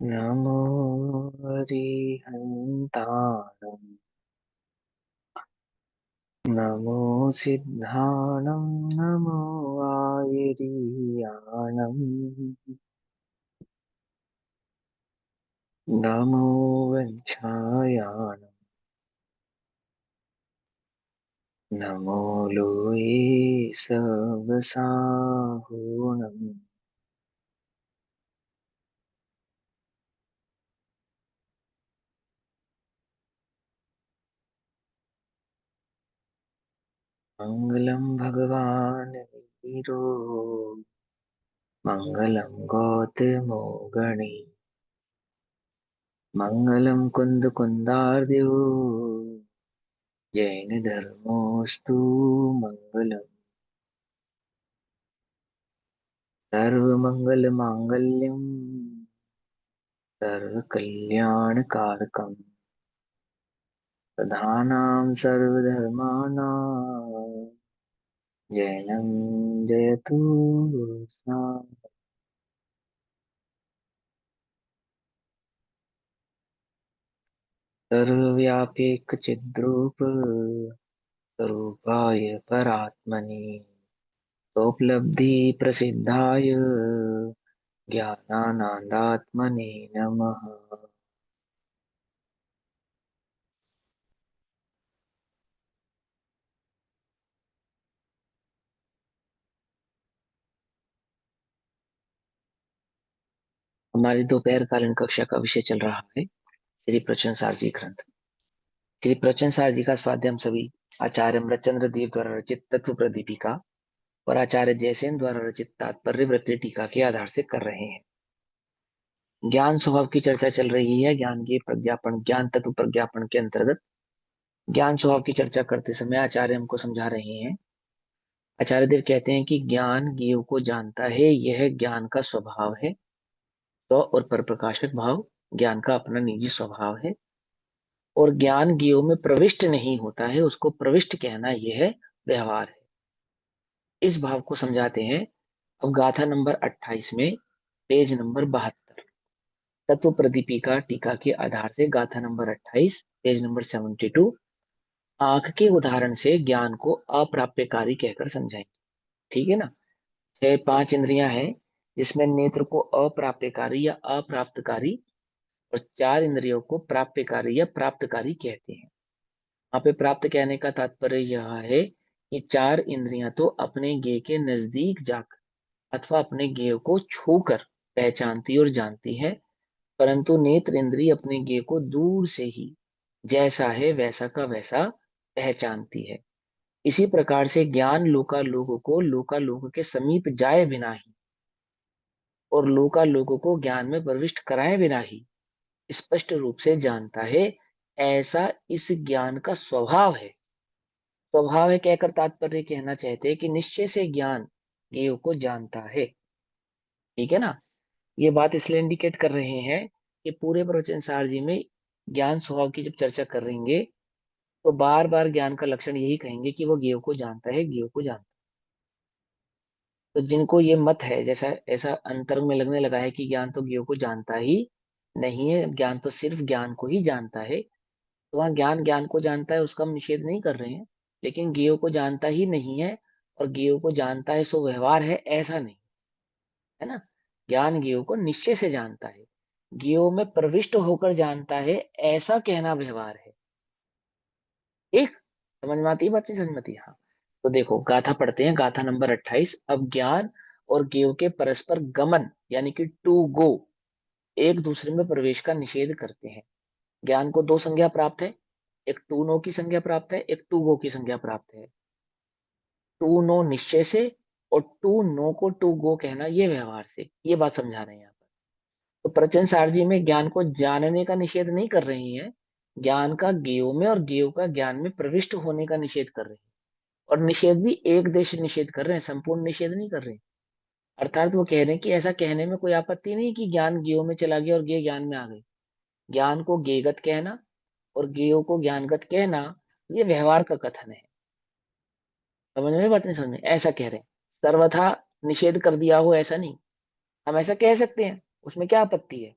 नमो हरिहन्ताणं नमो सिद्धाणं नमो आयरीयाणं नमो वञ्चायाणं नमो लोये सवसाहुणम् मङ्गलं भगवान् वीरो मङ्गलं गौतमो गणे मङ्गलं कुन्दकुन्दार्यो जैनधर्मोऽस्तु मङ्गलम् सर्वमङ्गलमाङ्गल्यं सर्वकल्याणकारकं प्रधानां सर्वधर्माणां जैनं जयतु सा सर्वव्याप्येकचिद्रूप स्वरूपाय परात्मने स्वोपलब्धिप्रसिद्धाय ज्ञानानन्दात्मने नमः। हमारी दोपहर कालीन कक्षा का विषय चल रहा है श्री प्रचन सारजी ग्रंथ। श्री प्रचन सारजी का स्वाध्याय हम सभी आचार्य अमृतचंद्र देव द्वारा रचित तत्व प्रदीपिका और आचार्य जयसेन द्वारा रचित तात्पर्य वृत्ति टीका के आधार से कर रहे हैं। ज्ञान स्वभाव की चर्चा चल रही है। ज्ञान के प्रज्ञापन ज्ञान तत्व प्रज्ञापन के अंतर्गत ज्ञान स्वभाव की चर्चा करते समय आचार्य हमको समझा रहे हैं। आचार्य देव कहते हैं कि ज्ञान ज्ञेय को जानता है, यह ज्ञान का स्वभाव है। स्व और परप्रकाशक भाव ज्ञान का अपना निजी स्वभाव है और ज्ञान ज्ञेयों में प्रविष्ट नहीं होता है, उसको प्रविष्ट कहना यह व्यवहार है। इस भाव को समझाते हैं। अब गाथा नंबर 28 में पेज नंबर 72 तत्व प्रदीपिका टीका के आधार से गाथा नंबर 28 पेज नंबर 72 आंख के उदाहरण से ज्ञान को अप्राप्यकारी कहकर समझाएंगे। ठीक है ना। छह पांच इंद्रियां हैं जिसमें नेत्र को अप्राप्यकारी या अप्राप्तकारी और चार इंद्रियों को प्राप्यकारी या प्राप्तकारी कहते हैं। यहाँ पे प्राप्त कहने का तात्पर्य यह है कि चार इंद्रियां तो अपने ज्ञेय के नजदीक जाकर अथवा अपने ज्ञेय को छूकर पहचानती और जानती है, परंतु नेत्र इंद्रिय अपने ज्ञेय को दूर से ही जैसा है वैसा का वैसा पहचानती है। इसी प्रकार से ज्ञान लोकालोक को लोकालोक के समीप जाए बिना ही और लोकालोक को ज्ञान में प्रविष्ट कराए बिना ही स्पष्ट रूप से जानता है, ऐसा इस ज्ञान का स्वभाव है। स्वभाव है कहकर तात्पर्य कहना चाहते हैं कि निश्चय से ज्ञान ज्ञेय को जानता है। ठीक है ना। ये बात इसलिए इंडिकेट कर रहे हैं कि पूरे प्रवचन सार जी में ज्ञान स्वभाव की जब चर्चा करेंगे तो बार बार ज्ञान का लक्षण यही कहेंगे कि वो ज्ञेय को जानता है, ज्ञेय को जानता है। तो जिनको ये मत है, जैसा ऐसा अंतर में लगने लगा है कि ज्ञान तो ज्ञेय को जानता ही नहीं है, ज्ञान तो सिर्फ ज्ञान को ही जानता है, तो वहाँ ज्ञान ज्ञान को जानता है उसका हम निषेध नहीं कर रहे हैं। लेकिन ज्ञेय को जानता ही नहीं है और ज्ञेय को जानता है सो व्यवहार है, ऐसा नहीं है ना। ज्ञान ज्ञेय को निश्चय से जानता है, ज्ञेय में प्रविष्ट होकर जानता है, ऐसा कहना व्यवहार है। एक समझ में आती है बात, नहीं समझ में आती? हाँ। तो देखो गाथा पढ़ते हैं, गाथा नंबर 28। अब ज्ञान और ज्ञेय के परस्पर गमन यानी कि टू गो, एक दूसरे में प्रवेश का निषेध करते हैं। ज्ञान को दो संज्ञा प्राप्त है, एक टू नो की संज्ञा प्राप्त है, एक टू गो की संज्ञा प्राप्त है। टू नो निश्चय से और टू नो को टू गो कहना ये व्यवहार से, ये बात समझा रहे हैं यहाँ पर। तो प्रचन सार जी में ज्ञान को जानने का निषेध नहीं कर रही हैं, ज्ञान का ज्ञेय में और ज्ञेय का ज्ञान में प्रविष्ट होने का निषेध कर रहे हैं। और निषेध भी एक देश निषेध कर रहे हैं, संपूर्ण निषेध नहीं कर रहे हैं। अर्थात वो कह रहे हैं कि ऐसा कहने में कोई आपत्ति नहीं कि ज्ञान ज्ञेय में चला गया और ज्ञेय ज्ञान में आ गई। ज्ञान को ज्ञेयगत कहना और ज्ञेय को ज्ञानगत कहना ये व्यवहार का कथन है। समझ में बात नहीं? समझ में ऐसा कह रहे हैं। सर्वथा निषेध कर दिया हो ऐसा नहीं, हम ऐसा कह सकते हैं, उसमें क्या आपत्ति है?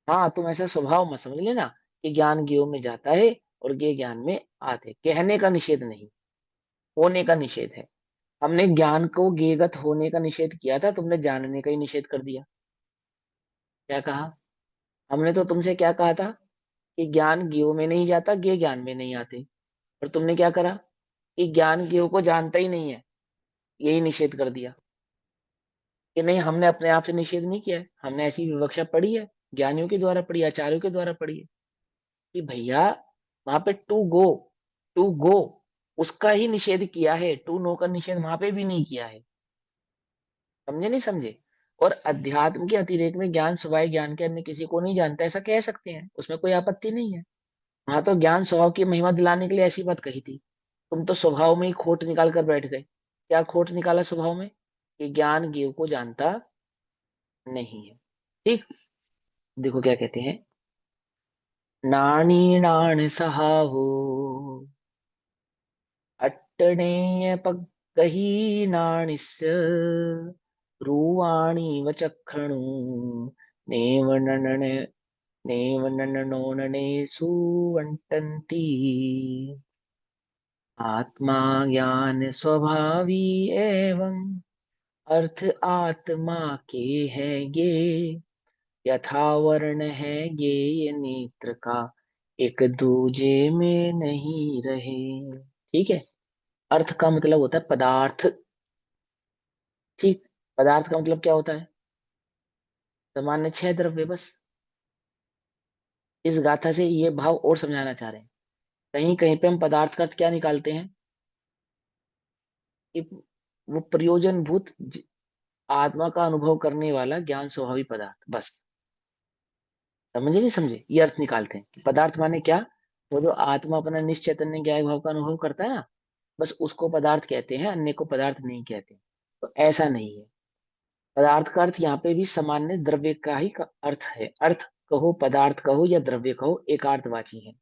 हाँ, तुम ऐसा स्वभाव मत समझ लेना कि ज्ञान ज्ञेय में जाता है और ज्ञेय ज्ञान में आते। कहने का निषेध नहीं, होने का निषेध है। हमने ज्ञान को ज्ञेयगत होने का निषेध किया था, तुमने जानने का ही निषेध कर दिया। क्या कहा? हमने तो तुमसे क्या कहा था कि ज्ञान ज्ञेय में नहीं जाता, ज्ञेय ज्ञान में नहीं आते। और तुमने क्या करा कि ज्ञान ज्ञेय को जानता ही नहीं है, यही निषेध कर दिया। कि नहीं, हमने अपने आप से निषेध नहीं किया है, हमने ऐसी विवक्षा पढ़ी है, ज्ञानियों के द्वारा पढ़ी, आचार्यों के द्वारा पढ़ी है कि भैया वहां पे टू गो उसका ही निषेध किया है, टू नो का निषेध वहां पे भी नहीं किया है। समझे नहीं समझे? और अध्यात्म के अतिरेक में ज्ञान सिवाय ज्ञान के अन्य किसी को नहीं जानता, ऐसा कह सकते हैं, उसमें कोई आपत्ति नहीं है। वहां तो ज्ञान स्वभाव की महिमा दिलाने के लिए ऐसी बात कही थी। तुम तो स्वभाव में ही खोट निकाल कर बैठ गए। क्या खोट निकाला स्वभाव में? कि ज्ञान जीव को जानता नहीं है। ठीक। देखो क्या कहते हैं, नाणी नाण सहाहो अट्टनेय पगही नाणिस्य रूवाणी वचक्षणु नेवननन नेवनननोनने सुवंटन्ति। आत्मा ज्ञान स्वभावी एवं अर्थ आत्मा के है ये, यथा वर्ण है ये नेत्र का एक दूजे में नहीं रहे। ठीक है। अर्थ का मतलब होता है पदार्थ। ठीक। पदार्थ का मतलब क्या होता है? सामान्य छह द्रव्य, बस। इस गाथा से ये भाव और समझाना चाह रहे हैं। कहीं कहीं पे हम पदार्थ का अर्थ क्या निकालते हैं कि वो प्रयोजनभूत आत्मा का अनुभव करने वाला ज्ञान स्वभावी पदार्थ, बस। समझे नहीं समझे? ये अर्थ निकालते हैं कि पदार्थ माने क्या, वो जो आत्मा अपना निश्चैतन्य ज्ञान भाव का अनुभव करता है ना, बस उसको पदार्थ कहते हैं, अन्य को पदार्थ नहीं कहते। तो ऐसा नहीं है। पदार्थ का अर्थ यहाँ पे भी सामान्य द्रव्य का ही का अर्थ है। अर्थ कहो, पदार्थ कहो या द्रव्य कहो, एक अर्थवाची है।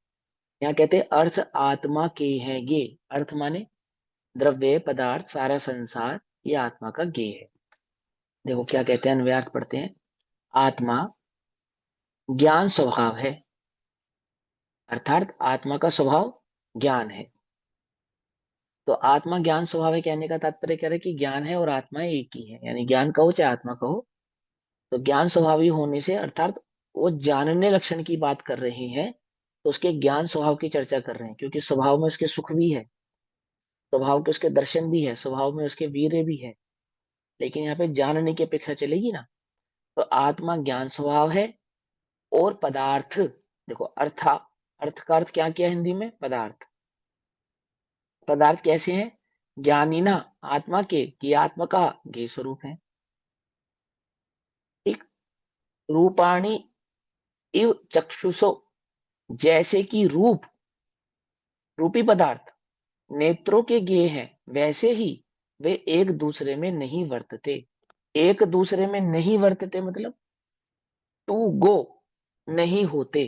यहाँ कहते हैं अर्थ आत्मा के हैं ये। अर्थ माने द्रव्य पदार्थ सारा संसार, ये आत्मा का ज्ञेय है। देखो क्या कहते हैं, अन्वयार्थ पढ़ते हैं। आत्मा ज्ञान स्वभाव है, अर्थात आत्मा का स्वभाव ज्ञान है। तो आत्मा ज्ञान स्वभाव है कहने का तात्पर्य क्या है कि ज्ञान है और आत्मा एक ही है, यानी ज्ञान कहो चाहे आत्मा कहो। तो ज्ञान स्वभावी होने से अर्थात वो जानने लक्षण की बात कर रहे हैं, तो उसके ज्ञान स्वभाव की चर्चा कर रहे हैं, क्योंकि स्वभाव में उसके सुख भी है, स्वभाव के उसके दर्शन भी है, स्वभाव में उसके वीर्य भी है। लेकिन यहाँ पे जानने की अपेक्षा चलेगी ना। तो आत्मा ज्ञान स्वभाव है और पदार्थ। देखो अर्थ का अर्थ क्या किया हिंदी में? पदार्थ। पदार्थ कैसे हैं? ज्ञानी ना आत्मा के, कि आत्मा का ज्ञेय स्वरूप है। ठीक। रूपाणी इव चक्षुषो, जैसे कि रूपी पदार्थ नेत्रों के ज्ञेय हैं, वैसे ही वे एक दूसरे में नहीं वर्तते। एक दूसरे में नहीं वर्तते मतलब टू गो नहीं होते,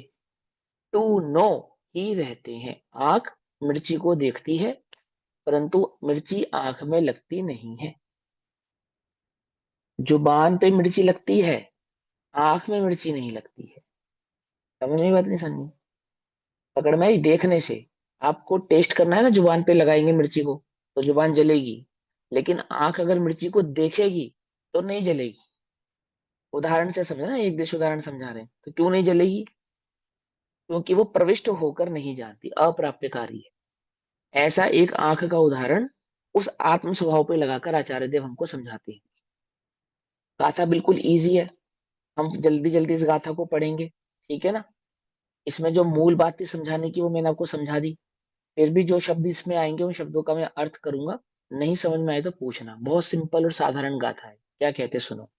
टू नो ही रहते हैं। आंख मिर्ची को देखती है, परंतु मिर्ची आंख में लगती नहीं है। जुबान पे मिर्ची लगती है, आंख में मिर्ची नहीं लगती है। समझ में बात नहीं समझी? पकड़ में आई? देखने से आपको टेस्ट करना है ना, जुबान पे लगाएंगे मिर्ची को तो जुबान जलेगी, लेकिन आंख अगर मिर्ची को देखेगी तो नहीं जलेगी। उदाहरण से समझना, एक देश उदाहरण समझा रहे हैं, तो क्यों नहीं जलेगी? क्योंकि वो प्रविष्ट होकर नहीं जानती, अप्राप्यकारी है। ऐसा एक आंख का उदाहरण उस आत्म स्वभाव पे लगाकर आचार्य देव हमको समझाते हैं। गाथा बिल्कुल इजी है, हम जल्दी जल्दी इस गाथा को पढ़ेंगे। ठीक है ना? इसमें जो मूल बात थी समझाने की वो मैंने आपको समझा दी। फिर भी जो शब्द इसमें आएंगे उन शब्दों का मैं अर्थ करूंगा। नहीं समझ में आए तो पूछना। बहुत सिंपल और साधारण गाथा है। क्या कहते सुनो।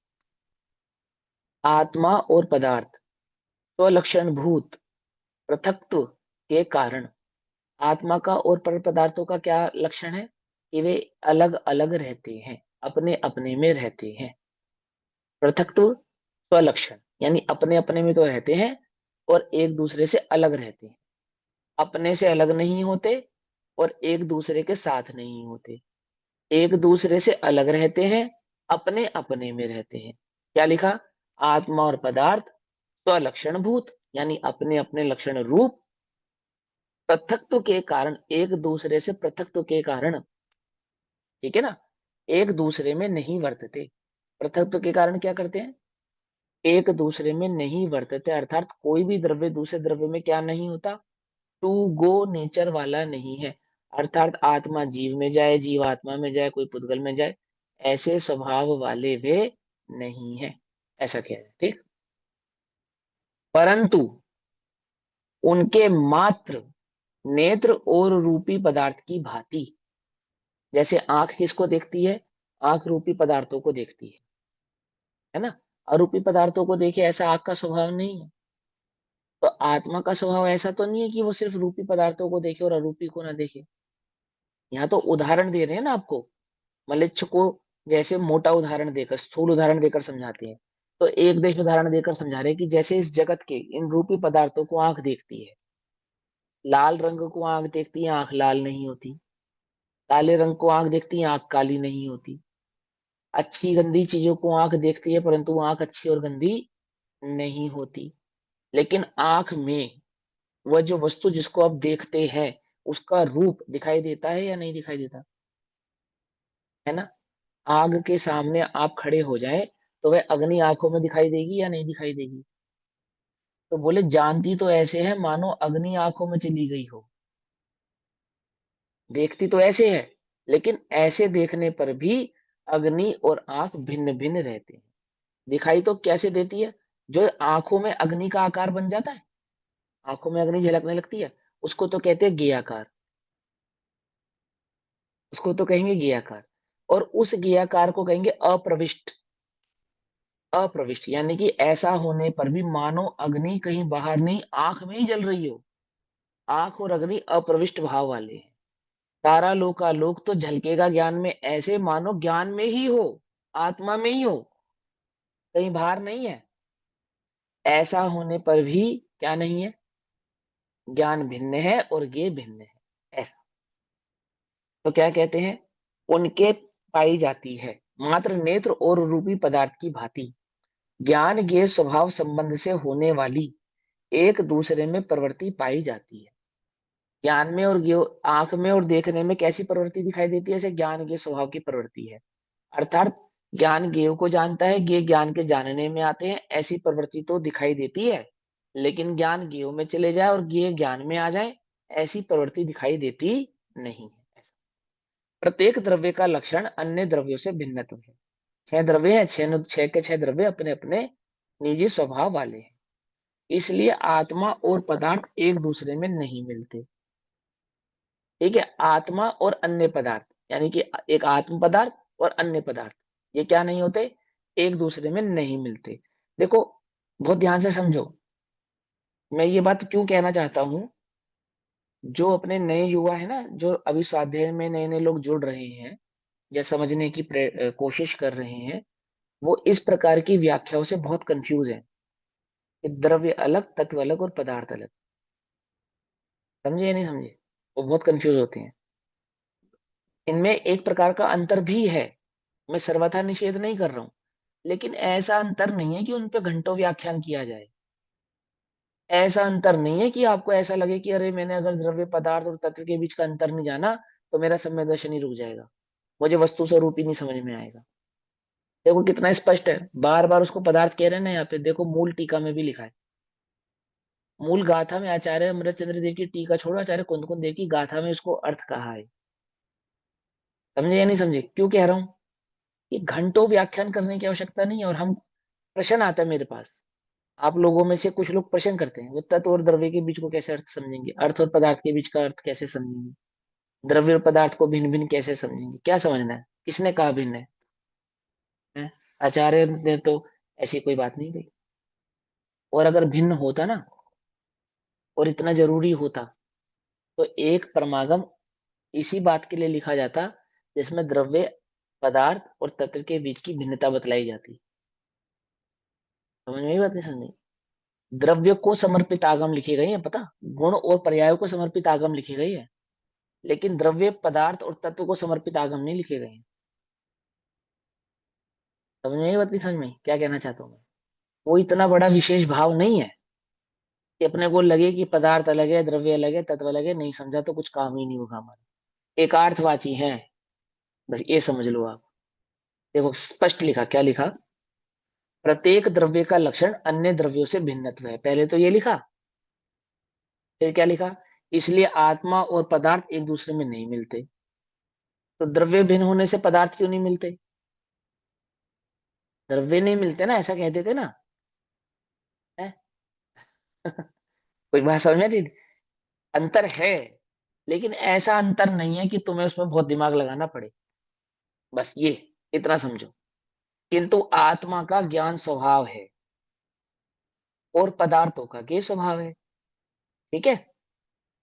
आत्मा और पदार्थ स्वलक्षण भूत पृथक्त्व के कारण, आत्मा का और पर पदार्थों का क्या लक्षण है कि वे अलग अलग रहते हैं, अपने अपने में रहते हैं। पृथक्त्व स्वलक्षण यानी अपने अपने में तो रहते हैं और एक दूसरे से अलग रहते हैं। अपने से अलग नहीं होते और एक दूसरे के साथ नहीं होते। एक दूसरे से अलग रहते हैं, अपने अपने में रहते हैं। क्या लिखा? आत्मा और पदार्थ स्वलक्षण भूत यानी अपने अपने लक्षण रूप, पृथकत्व के कारण, एक दूसरे से पृथकत्व के कारण, ठीक है ना, एक दूसरे में नहीं वर्तते। पृथकत्व के कारण क्या करते हैं, एक दूसरे में नहीं वर्तते, अर्थात कोई भी द्रव्य दूसरे द्रव्य में क्या नहीं होता, टू गो नेचर वाला नहीं है। अर्थात आत्मा जीव में जाए, जीव आत्मा में जाए, कोई पुद्गल में जाए, ऐसे स्वभाव वाले वे नहीं है, ऐसा कह रहे हैं, ठीक। परंतु उनके मात्र नेत्र और रूपी पदार्थ की भांति, जैसे आंख किसको देखती है, आंख रूपी पदार्थों को देखती है ना, अरूपी पदार्थों को देखे, ऐसा आंख का स्वभाव नहीं है। तो आत्मा का स्वभाव ऐसा तो नहीं है कि वो सिर्फ रूपी पदार्थों को देखे और अरूपी को ना देखे। यहाँ तो उदाहरण दे रहे हैं ना आपको, मलेच्छ को जैसे मोटा उदाहरण देकर, स्थूल उदाहरण देकर समझाते हैं, तो एक देश उदाहरण देकर समझा रहे हैं कि जैसे इस जगत के इन रूपी पदार्थों को आंख देखती है, लाल रंग को आंख देखती है, आंख लाल नहीं होती, काले रंग को आंख देखती है, आंख काली नहीं होती, अच्छी गंदी चीजों को आंख देखती है, परंतु वो आंख अच्छी और गंदी नहीं होती। लेकिन आंख में वह जो वस्तु जिसको आप देखते हैं, उसका रूप दिखाई देता है या नहीं दिखाई देता, है ना। आग के सामने आप खड़े हो जाए तो वह अग्नि आंखों में दिखाई देगी या नहीं दिखाई देगी। तो बोले जानती तो ऐसे है मानो अग्नि आंखों में चली गई हो, देखती तो ऐसे है, लेकिन ऐसे देखने पर भी अग्नि और आंख भिन्न भिन्न रहते हैं। दिखाई तो कैसे देती है, जो आंखों में अग्नि का आकार बन जाता है, आंखों में अग्नि झलकने लगती है, उसको तो कहते हैं गेयाकार, उसको तो कहेंगे गेयाकार। और उस गेयाकार को कहेंगे अप्रविष्ट। अप्रविष्ट यानी कि ऐसा होने पर भी मानो अग्नि कहीं बाहर नहीं, आंख में ही जल रही हो। आंख और अग्नि अप्रविष्ट भाव वाले हैं। तारा लोक तो झलकेगा ज्ञान में, ऐसे मानो ज्ञान में ही हो, आत्मा में ही हो, कहीं बाहर नहीं है। ऐसा होने पर भी क्या नहीं है, ज्ञान भिन्न है और ये भिन्न है, ऐसा। तो क्या कहते हैं, उनके पाई जाती है मात्र नेत्र और रूपी पदार्थ की भांति ज्ञान के स्वभाव संबंध से होने वाली एक दूसरे में प्रवृत्ति पाई जाती है। ज्ञान में और आंख में और देखने में कैसी प्रवृत्ति दिखाई देती है, जैसे ज्ञान के स्वभाव की प्रवृत्ति है। अर्थात ज्ञान गेय को जानता है, गे ज्ञान के जानने में आते हैं, ऐसी प्रवृत्ति तो दिखाई देती है। लेकिन ज्ञान गेय में चले जाए और गे ज्ञान में आ जाए, ऐसी प्रवृत्ति दिखाई देती नहीं है। प्रत्येक द्रव्य का लक्षण अन्य द्रव्यों से भिन्नत्व है। छह द्रव्य है, छह के छह द्रव्य अपने अपने निजी स्वभाव वाले हैं, इसलिए आत्मा और पदार्थ एक दूसरे में नहीं मिलते। ठीक है, आत्मा और अन्य पदार्थ, यानी कि एक आत्म पदार्थ और अन्य पदार्थ, ये क्या नहीं होते, एक दूसरे में नहीं मिलते। देखो, बहुत ध्यान से समझो, मैं ये बात क्यों कहना चाहता हूं। जो अपने नए युवा है ना, जो अभी स्वाध्याय में नए नए लोग जुड़ रहे हैं या समझने की कोशिश कर रहे हैं, वो इस प्रकार की व्याख्याओं से बहुत कंफ्यूज है कि द्रव्य अलग, तत्व अलग और पदार्थ अलग। समझे या नहीं समझे, वो बहुत कंफ्यूज होते हैं। इनमें एक प्रकार का अंतर भी है, मैं सर्वथा निषेध नहीं कर रहा हूं, लेकिन ऐसा अंतर नहीं है कि उन पे घंटों व्याख्यान किया जाए। ऐसा अंतर नहीं है कि आपको ऐसा लगे कि अरे मैंने अगर द्रव्य पदार्थ और तत्व के बीच का अंतर नहीं जाना तो मेरा समय दर्शन ही रुक जाएगा, मुझे वस्तु स्वरूप ही नहीं समझ में आएगा। देखो कितना स्पष्ट है, बार बार उसको पदार्थ कह रहे हैं ना, यहाँ पे देखो मूल टीका में भी लिखा है। मूल गाथा में आचार्य अमृतचंद्र देव की टीका छोड़ो, आचार्य कुंद कुंद देव की गाथा में उसको अर्थ कहा है। समझे या नहीं समझे क्यों कह रहा हूँ, ये घंटों व्याख्यान करने की आवश्यकता नहीं है। और हम, प्रश्न आता है मेरे पास, आप लोगों में से कुछ लोग प्रश्न करते हैं, वो तत्व और द्रव्य के बीच को कैसे अर्थ समझेंगे, अर्थ और पदार्थ के बीच का अर्थ कैसे समझेंगे, द्रव्य और पदार्थ को भिन्न भिन्न कैसे समझेंगे, क्या समझना है, किसने कहा भिन्न है? आचार्य ने तो ऐसी कोई बात नहीं कही। और अगर भिन्न होता ना, और इतना जरूरी होता, तो एक परमागम इसी बात के लिए लिखा जाता जिसमें द्रव्य, पदार्थ और तत्व के बीच की भिन्नता बतलाई जाती। समझ में आई बात नहीं समझ, द्रव्य को समर्पित आगम लिखे गए हैं, पता, गुण और पर्यायों को समर्पित आगम लिखे गए हैं, लेकिन द्रव्य, पदार्थ और तत्व को समर्पित आगम नहीं लिखे गए हैं। समझ में आई बात नहीं समझ में, क्या कहना चाहता हूँ मैं। वो इतना बड़ा विशेष भाव नहीं है कि अपने को लगे कि पदार्थ अलग है, द्रव्य अलग है, तत्व अलग है। नहीं समझा तो कुछ काम ही नहीं होगा हमारा। एक अर्थवाची है, बस ये समझ लो आप। देखो स्पष्ट लिखा, क्या लिखा? प्रत्येक द्रव्य का लक्षण अन्य द्रव्यों से भिन्नत्व है, पहले तो ये लिखा। फिर क्या लिखा? इसलिए आत्मा और पदार्थ एक दूसरे में नहीं मिलते। तो द्रव्य भिन्न होने से पदार्थ क्यों नहीं मिलते? द्रव्य नहीं मिलते ना, ऐसा कहते थे ना, है? कोई बात समझ में नहीं? अंतर है, लेकिन ऐसा अंतर नहीं है कि तुम्हें उसमें बहुत दिमाग लगाना पड़े। बस ये इतना समझो। किंतु आत्मा का ज्ञान स्वभाव है और पदार्थों का ज्ञेय स्वभाव है। ठीक है?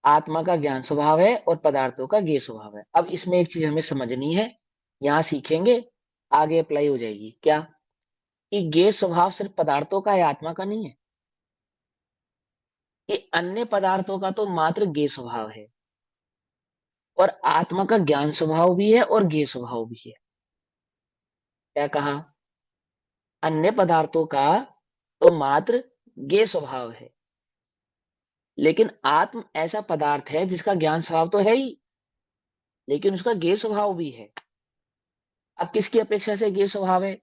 आत्मा का ज्ञान स्वभाव है और पदार्थों का ज्ञेय स्वभाव है। अब इसमें एक चीज हमें समझनी है, यहां सीखेंगे, आगे अप्लाई हो जाएगी। क्या? कि ज्ञेय स्वभाव सिर्फ पदार्थों का है, आत्मा का नहीं है। ये अन्य पदार्थों का तो मात्र ज्ञेय स्वभाव है, और आत्मा का ज्ञान स्वभाव भी है और ज्ञेय स्वभाव भी है। क्या कहा? अन्य पदार्थों का तो मात्र ज्ञेय स्वभाव है, लेकिन आत्म ऐसा पदार्थ है जिसका ज्ञान स्वभाव तो है ही, लेकिन उसका ज्ञेय स्वभाव भी है। अब किसकी अपेक्षा से ज्ञेय स्वभाव है?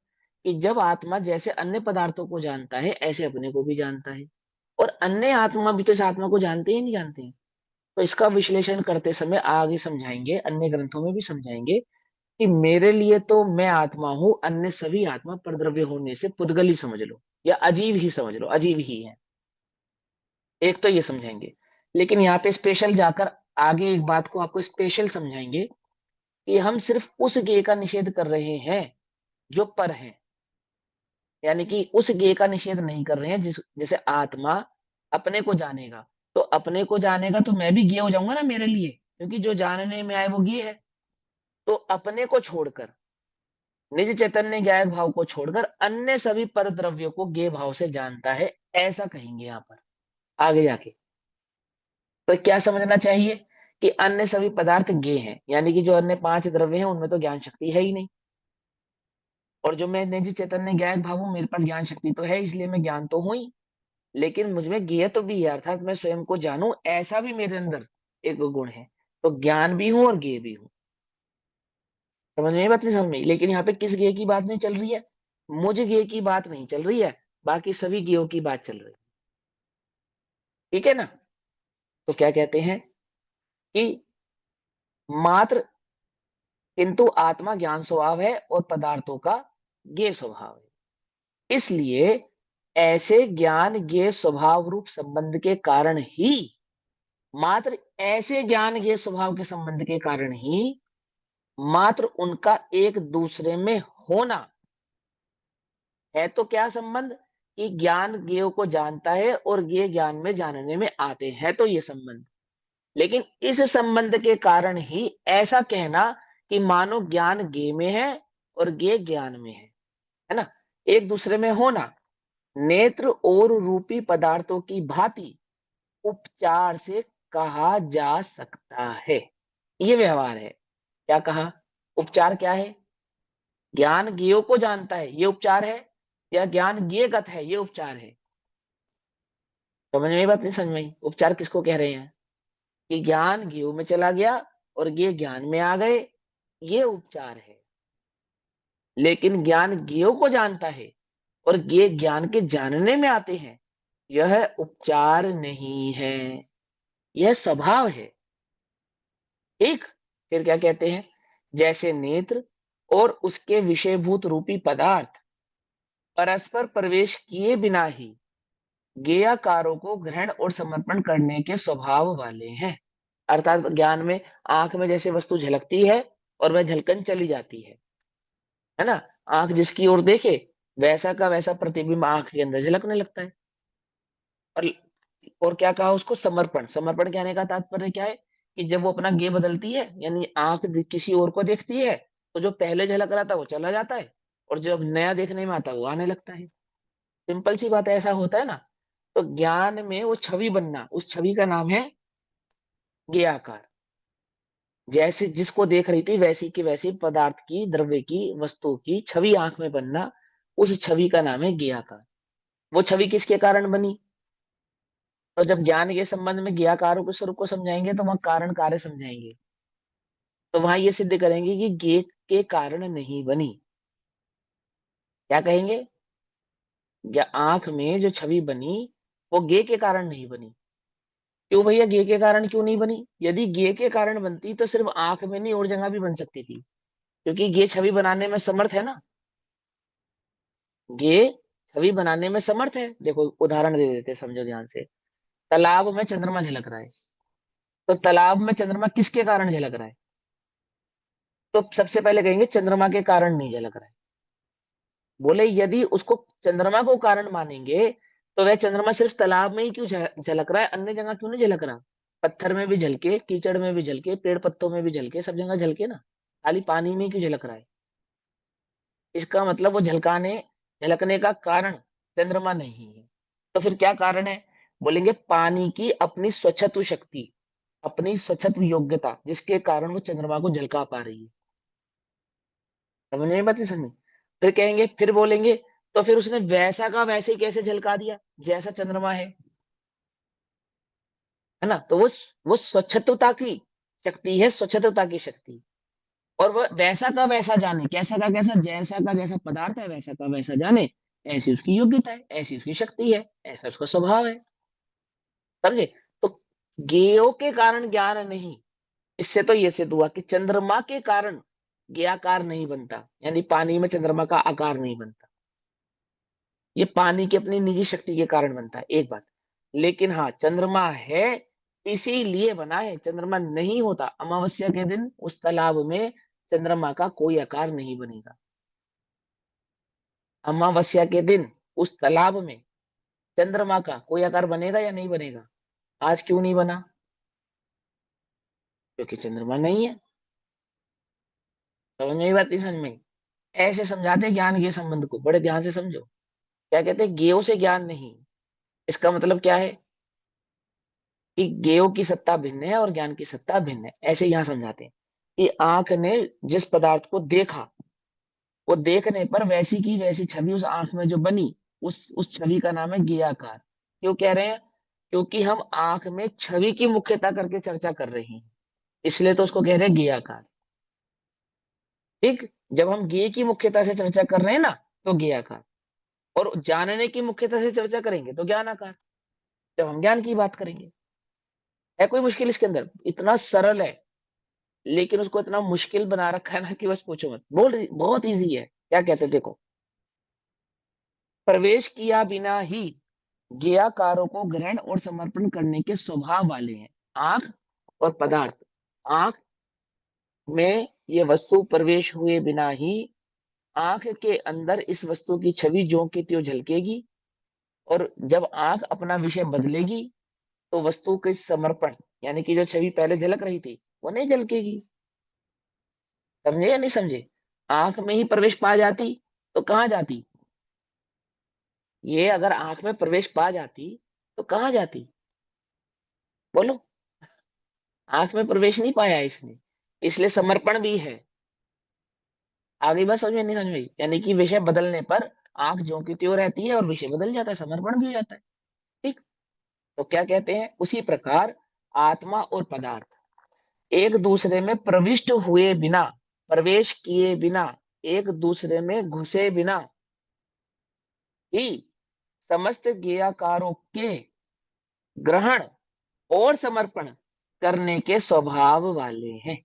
कि जब आत्मा जैसे अन्य पदार्थों को जानता है, ऐसे अपने को भी जानता है। और अन्य आत्मा भी तो इस आत्मा को जानते ही नहीं जानते हैं। तो इसका विश्लेषण करते समय आगे समझाएंगे, अन्य ग्रंथों में भी समझाएंगे कि मेरे लिए तो मैं आत्मा हूं, अन्य सभी आत्मा परद्रव्य होने से पुद्गल ही समझ लो, या अजीब ही समझ लो, अजीब ही है। एक तो ये समझाएंगे, लेकिन यहाँ पे स्पेशल जाकर आगे एक बात को आपको स्पेशल समझाएंगे कि हम सिर्फ उस गेय का निषेध कर रहे हैं जो पर है। यानी कि उस गेय का निषेध नहीं कर रहे हैं जैसे आत्मा अपने को जानेगा, तो अपने को जानेगा तो मैं भी गेय हो जाऊंगा ना मेरे लिए, क्योंकि जो जानने में आए वो गेय है। तो अपने को छोड़कर, निज चैतन्य ज्ञायक भाव को छोड़कर अन्य सभी पर द्रव्यों को गेय भाव से जानता है, ऐसा कहेंगे यहाँ पर आगे जाके। तो क्या समझना चाहिए? कि अन्य सभी पदार्थ गेय हैं, यानी कि जो अन्य पांच द्रव्य हैं उनमें तो ज्ञान शक्ति है ही नहीं। और जो मैं निज चैतन्य ज्ञायक भाव हूं, मेरे पास ज्ञान शक्ति तो है, इसलिए मैं ज्ञान तो हूं ही, लेकिन मुझमें ज्ञेय तो भी है, अर्थात मैं स्वयं को जानूं, ऐसा भी मेरे अंदर एक गुण है। तो ज्ञान भी हूं और ज्ञेय भी हूं। समझ में बात नहीं? समझ में? लेकिन यहाँ पे किस ज्ञेय की बात नहीं चल रही है? मुझ ज्ञेय की बात नहीं चल रही है, बाकी सभी ज्ञेयों की बात चल रही है। ठीक है ना? तो क्या कहते हैं कि मात्र, किंतु आत्मा ज्ञान स्वभाव है और पदार्थों का ज्ञेय स्वभाव है। इसलिए ऐसे ज्ञान ज्ञेय स्वभाव रूप संबंध के कारण ही, मात्र ऐसे ज्ञान ज्ञेय स्वभाव के संबंध के कारण ही, मात्र उनका एक दूसरे में होना है। तो क्या संबंध? कि ज्ञान ज्ञेय को जानता है और ज्ञेय ज्ञान में जानने में आते हैं, तो ये संबंध। लेकिन इस संबंध के कारण ही ऐसा कहना कि मानो ज्ञान ज्ञेय में है और ज्ञेय ज्ञान में है ना, एक दूसरे में होना, नेत्र और रूपी पदार्थों की भांति उपचार से कहा जा सकता है। ये व्यवहार है। क्या कहा? उपचार क्या है? ज्ञान ज्ञेयों को जानता है, ये उपचार है, या ज्ञान ज्ञेयगत है, ये उपचार है। समझ में? बात नहीं समझ में? उपचार किसको कह रहे हैं? कि ज्ञान ज्ञेयों में चला गया और ज्ञेय ज्ञान में आ गए, ये उपचार है। लेकिन ज्ञान ज्ञेयों को जानता है और ज्ञेय ज्ञान के जानने में आते हैं, यह उपचार नहीं है, यह स्वभाव है। ठीक? फिर क्या कहते हैं? जैसे नेत्र और उसके विषयभूत रूपी पदार्थ परस्पर प्रवेश किए बिना ही ज्ञेयाकारों को ग्रहण और समर्पण करने के स्वभाव वाले हैं। अर्थात ज्ञान में आंख में जैसे वस्तु झलकती है और वह झलकन चली जाती है ना, आंख जिसकी ओर देखे वैसा का वैसा प्रतिबिंब आंख के अंदर झलकने लगता है। और और क्या कहा उसको? समर्पण। समर्पण कहने का तात्पर्य क्या है? कि जब वो अपना गे बदलती है, यानी आंख किसी और को देखती है, तो जो पहले झलक रहा था वो चला जाता है, और जो अब नया देखने में आता है वो आने लगता है। सिंपल सी बात है, ऐसा होता है ना। तो ज्ञान में वो छवि बनना, उस छवि का नाम है ज्ञेयाकार। जैसे जिसको देख रही थी वैसी की वैसी पदार्थ की, द्रव्य की, वस्तु की छवि आंख में बनना, उस छवि का नाम है ज्ञेयाकार। वो छवि किसके कारण बनी? तो जब ज्ञान के संबंध में ज्ञाकारों के स्वरूप को समझाएंगे तो वहां कारण कार्य समझाएंगे। तो वहां ये सिद्ध करेंगे कि ज्ञ के कारण नहीं बनी। क्या कहेंगे? आंख में जो छवि बनी वो ज्ञ के कारण नहीं बनी। क्यों भैया, ज्ञ के कारण क्यों नहीं बनी? यदि ज्ञ के कारण बनती तो सिर्फ आंख में नहीं और जगह भी बन सकती थी, क्योंकि ज्ञ छवि बनाने में समर्थ है ना। ज्ञ छवि बनाने में समर्थ है। देखो उदाहरण दे देते, समझो ध्यान से। तालाब में चंद्रमा झलक रहा है, तो तालाब में चंद्रमा किसके कारण झलक रहा है? तो सबसे पहले कहेंगे चंद्रमा के कारण नहीं झलक रहा है। बोले यदि उसको चंद्रमा को कारण मानेंगे तो वह चंद्रमा सिर्फ तालाब में ही क्यों झलक रहा है, अन्य जगह क्यों नहीं झलक रहा? पत्थर में भी झलके, कीचड़ में भी झलके, पेड़ पत्तों में भी झलके, सब जगह झलके ना। खाली पानी में ही क्यों झलक रहा है? इसका मतलब वो झलकाने झलकने का कारण चंद्रमा नहीं है। तो फिर क्या कारण है? बोलेंगे पानी की अपनी स्वच्छत्व शक्ति, अपनी स्वच्छत्व योग्यता, जिसके कारण वो चंद्रमा को झलका पा रही है। समझ में बात नहीं? समझ में? फिर कहेंगे, फिर बोलेंगे तो फिर उसने वैसा का वैसे ही कैसे झलका दिया जैसा चंद्रमा है ना? तो वो स्वच्छता की शक्ति है, स्वच्छता की शक्ति। और वह वैसा का वैसा जाने, कैसा का कैसा, जैसा का जैसा पदार्थ है वैसा का वैसा जाने, ऐसी उसकी योग्यता है, ऐसी उसकी शक्ति है, ऐसा उसका स्वभाव है। समझे? तो ज्ञेयों के कारण ज्ञान नहीं। इससे तो ये सिद्ध हुआ कि चंद्रमा के कारण ज्ञाकार नहीं बनता, यानी पानी में चंद्रमा का आकार नहीं बनता। ये पानी की अपनी निजी शक्ति के कारण बनता है, एक बात। लेकिन हाँ, चंद्रमा है इसीलिए बना है। चंद्रमा नहीं होता, अमावस्या के दिन उस तालाब में चंद्रमा का कोई आकार नहीं बनेगा। अमावस्या के दिन उस तालाब में चंद्रमा का कोई आकार बनेगा या नहीं बनेगा? आज क्यों नहीं बना? क्योंकि चंद्रमा नहीं है। समझ में आई बात? नहीं समझ में आई? ऐसे समझाते हैं ज्ञान के संबंध को, बड़े ध्यान से समझो। क्या कहते हैं? ज्ञेयों से ज्ञान नहीं। इसका मतलब क्या है? कि ज्ञेयों की सत्ता भिन्न है और ज्ञान की सत्ता भिन्न है। ऐसे यहां समझाते हैं कि आंख ने जिस पदार्थ को देखा, वो देखने पर वैसी की वैसी छवि उस आंख में जो बनी, उस छवि का नाम है ज्ञेयाकार। क्यों कह रहे हैं? क्योंकि हम आंख में छवि की मुख्यता करके चर्चा कर रहे हैं, इसलिए तो उसको कह रहे हैं ज्ञेयाकार। ठीक। जब हम ज्ञेय की मुख्यता से चर्चा कर रहे हैं ना, तो ज्ञेयाकार। और जानने की मुख्यता से चर्चा करेंगे तो ज्ञानाकार, जब हम ज्ञान की बात करेंगे। है कोई मुश्किल इसके अंदर? इतना सरल है, लेकिन उसको इतना मुश्किल बना रखा है ना कि बस पूछो मत। बहुत इजी है। क्या कहते हैं देखो, प्रवेश किया बिना ही ज्ञेयाकारों को ग्रहण और समर्पण करने के स्वभाव वाले हैं आंख और पदार्थ। आंख में ये वस्तु प्रवेश हुए बिना ही आंख के अंदर इस वस्तु की छवि ज्यों की त्यों झलकेगी, और जब आंख अपना विषय बदलेगी तो वस्तु के समर्पण, यानी कि जो छवि पहले झलक रही थी वो नहीं झलकेगी। समझे या नहीं समझे? आंख में ही प्रवेश पा जाती तो कहाँ जाती? ये अगर आंख में प्रवेश पा जाती तो कहाँ जाती? बोलो। आंख में प्रवेश नहीं पाया इसने, इसलिए समर्पण भी है। आगे बात समझ में नहीं? समझ में आई? यानी कि विषय बदलने पर आंख ज्यों की त्यों रहती है और विषय बदल जाता है, समर्पण भी हो जाता है। ठीक। तो क्या कहते हैं, उसी प्रकार आत्मा और पदार्थ एक दूसरे में प्रविष्ट हुए बिना, प्रवेश किए बिना, एक दूसरे में घुसे बिना ही समस्त ज्ञेयाकारों के ग्रहण और समर्पण करने के स्वभाव वाले हैं।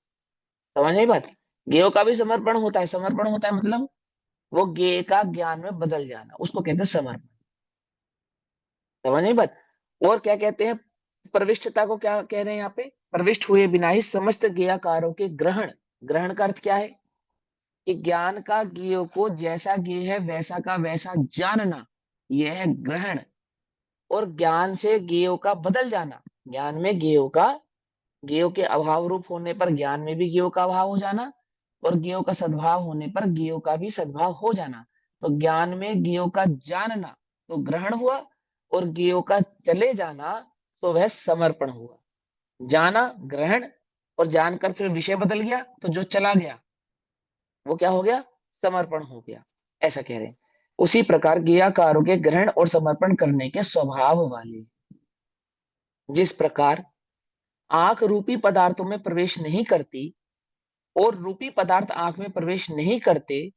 समझ में बात? ज्ञेयों का भी समर्पण होता है। समर्पण होता है मतलब वो ज्ञेय का ज्ञान में बदल जाना, उसको कहते हैं समर्पण। समझ में बात? और क्या कहते हैं, प्रविष्टता को क्या कह रहे हैं यहाँ पे? प्रविष्ट हुए बिना ही समस्त ज्ञेयाकारों के ग्रहण। ग्रहण का अर्थ क्या है? कि ज्ञान का ज्ञेय को जैसा ज्ञेय है वैसा का वैसा जानना, यह है ग्रहण। और ज्ञान से ज्ञेयों का बदल जाना, ज्ञान में ज्ञेयों के अभाव रूप होने पर ज्ञान में भी ज्ञेयों का अभाव हो जाना, और ज्ञेयों का सद्भाव होने पर ज्ञेयों का भी सद्भाव हो जाना। तो ज्ञान में ज्ञेयों का जानना तो ग्रहण हुआ, और ज्ञेयों का चले जाना तो वह समर्पण हुआ। जाना ग्रहण, और जानकर फिर विषय बदल गया तो जो चला गया वो क्या हो गया? समर्पण हो गया। ऐसा कह रहे हैं। उसी प्रकार ज्ञेयाकारों के ग्रहण और समर्पण करने के स्वभाव वाले। जिस प्रकार आंख रूपी पदार्थों में प्रवेश नहीं करती और रूपी पदार्थ आंख में प्रवेश नहीं करते,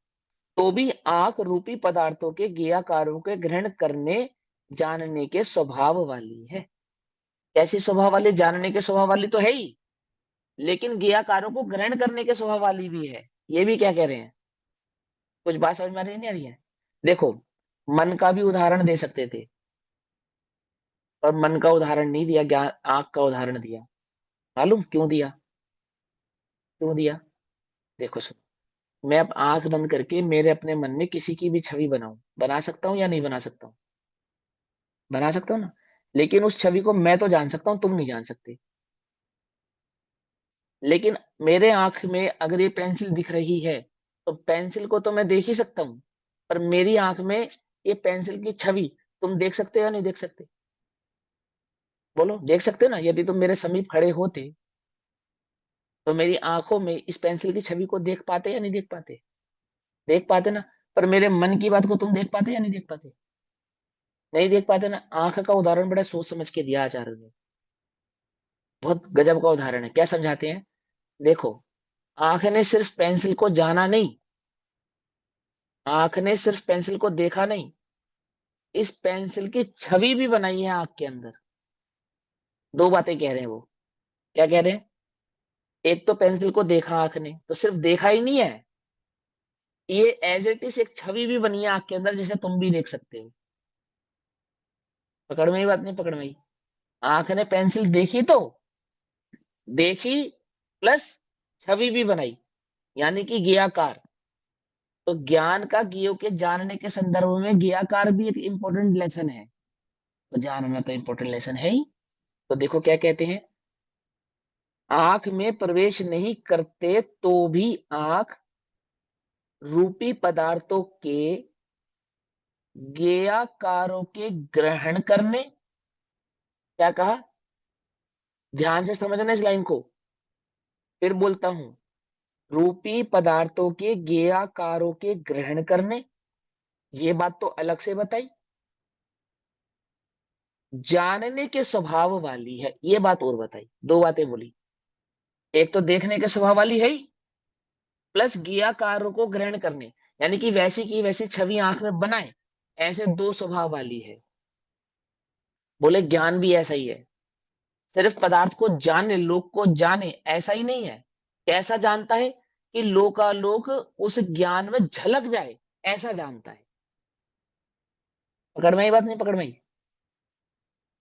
तो भी आंख रूपी पदार्थों के ज्ञेयाकारों के ग्रहण करने जानने के स्वभाव वाली है। कैसी स्वभाव वाली? जानने के स्वभाव वाली तो है ही, लेकिन ज्ञेयाकारों को ग्रहण करने के स्वभाव वाली भी है। ये भी क्या कह रहे हैं? कुछ बात समझ में आ रही है, नहीं आ रही है? देखो, मन का भी उदाहरण दे सकते थे, पर मन का उदाहरण नहीं दिया, ज्ञान आंख का उदाहरण दिया। मालूम क्यों दिया? क्यों दिया? देखो सुनो, मैं अब आंख बंद करके मेरे अपने मन में किसी की भी छवि बनाऊं, बना सकता हूं या नहीं बना सकता हूं? बना सकता हूं ना। लेकिन उस छवि को मैं तो जान सकता हूं, तुम नहीं जान सकते। लेकिन मेरे आंख में अगर ये पेंसिल दिख रही है, तो पेंसिल को तो मैं देख ही सकता हूं, पर मेरी आंख में ये पेंसिल की छवि तुम देख सकते हो या नहीं देख सकते? बोलो, देख सकते हो ना? यदि तुम मेरे समीप खड़े होते, तो मेरी आंखों में इस पेंसिल की छवि को देख पाते या नहीं देख पाते? देख पाते ना। पर मेरे मन की बात को तुम देख पाते या नहीं देख पाते? नहीं देख पाते ना। आंख का उदाहरण बड़ा सोच समझ के दिया आचार्य ने। बहुत गजब का उदाहरण है। क्या समझाते हैं? देखो, आंख ने सिर्फ पेंसिल को जाना नहीं, आंख ने सिर्फ पेंसिल को देखा नहीं, इस पेंसिल की छवि भी बनाई है आंख के अंदर। दो बातें कह रहे हैं वो। क्या कह रहे हैं? एक तो पेंसिल को देखा आंख ने, तो सिर्फ देखा ही नहीं है, ये एज इट इज एक छवि भी बनी है आंख के अंदर, जिसे तुम भी देख सकते हो। पकड़ में ही बात? नहीं पकड़ में ही? आंख ने पेंसिल देखी तो देखी, प्लस छवि भी बनाई, यानी कि ज्ञेयाकार। तो ज्ञान का ज्ञेयों के जानने के संदर्भ में ज्ञेयाकार भी एक इंपॉर्टेंट लेसन है। तो जानना तो इंपॉर्टेंट लेसन है ही। तो देखो क्या कहते हैं, आंख में प्रवेश नहीं करते तो भी आंख रूपी पदार्थों के ज्ञेयाकारों के ग्रहण करने। क्या कहा? ध्यान से समझना इस लाइन को। फिर बोलता हूं, रूपी पदार्थों के ज्ञेयाकारों के ग्रहण करने, ये बात तो अलग से बताई। जानने के स्वभाव वाली है, ये बात और बताई। दो बातें बोली। एक तो देखने के स्वभाव वाली है ही, प्लस ज्ञेयाकारों को ग्रहण करने, यानी कि वैसी की वैसी छवि आंख में बनाए, ऐसे दो स्वभाव वाली है। बोले ज्ञान भी ऐसा ही है। सिर्फ पदार्थ को जाने, लोक को जाने, ऐसा ही नहीं है। कैसा जानता है? कि लोकालोक उस ज्ञान में झलक जाए, ऐसा जानता है। पकड़ में आई बात? नहीं पकड़ में आई?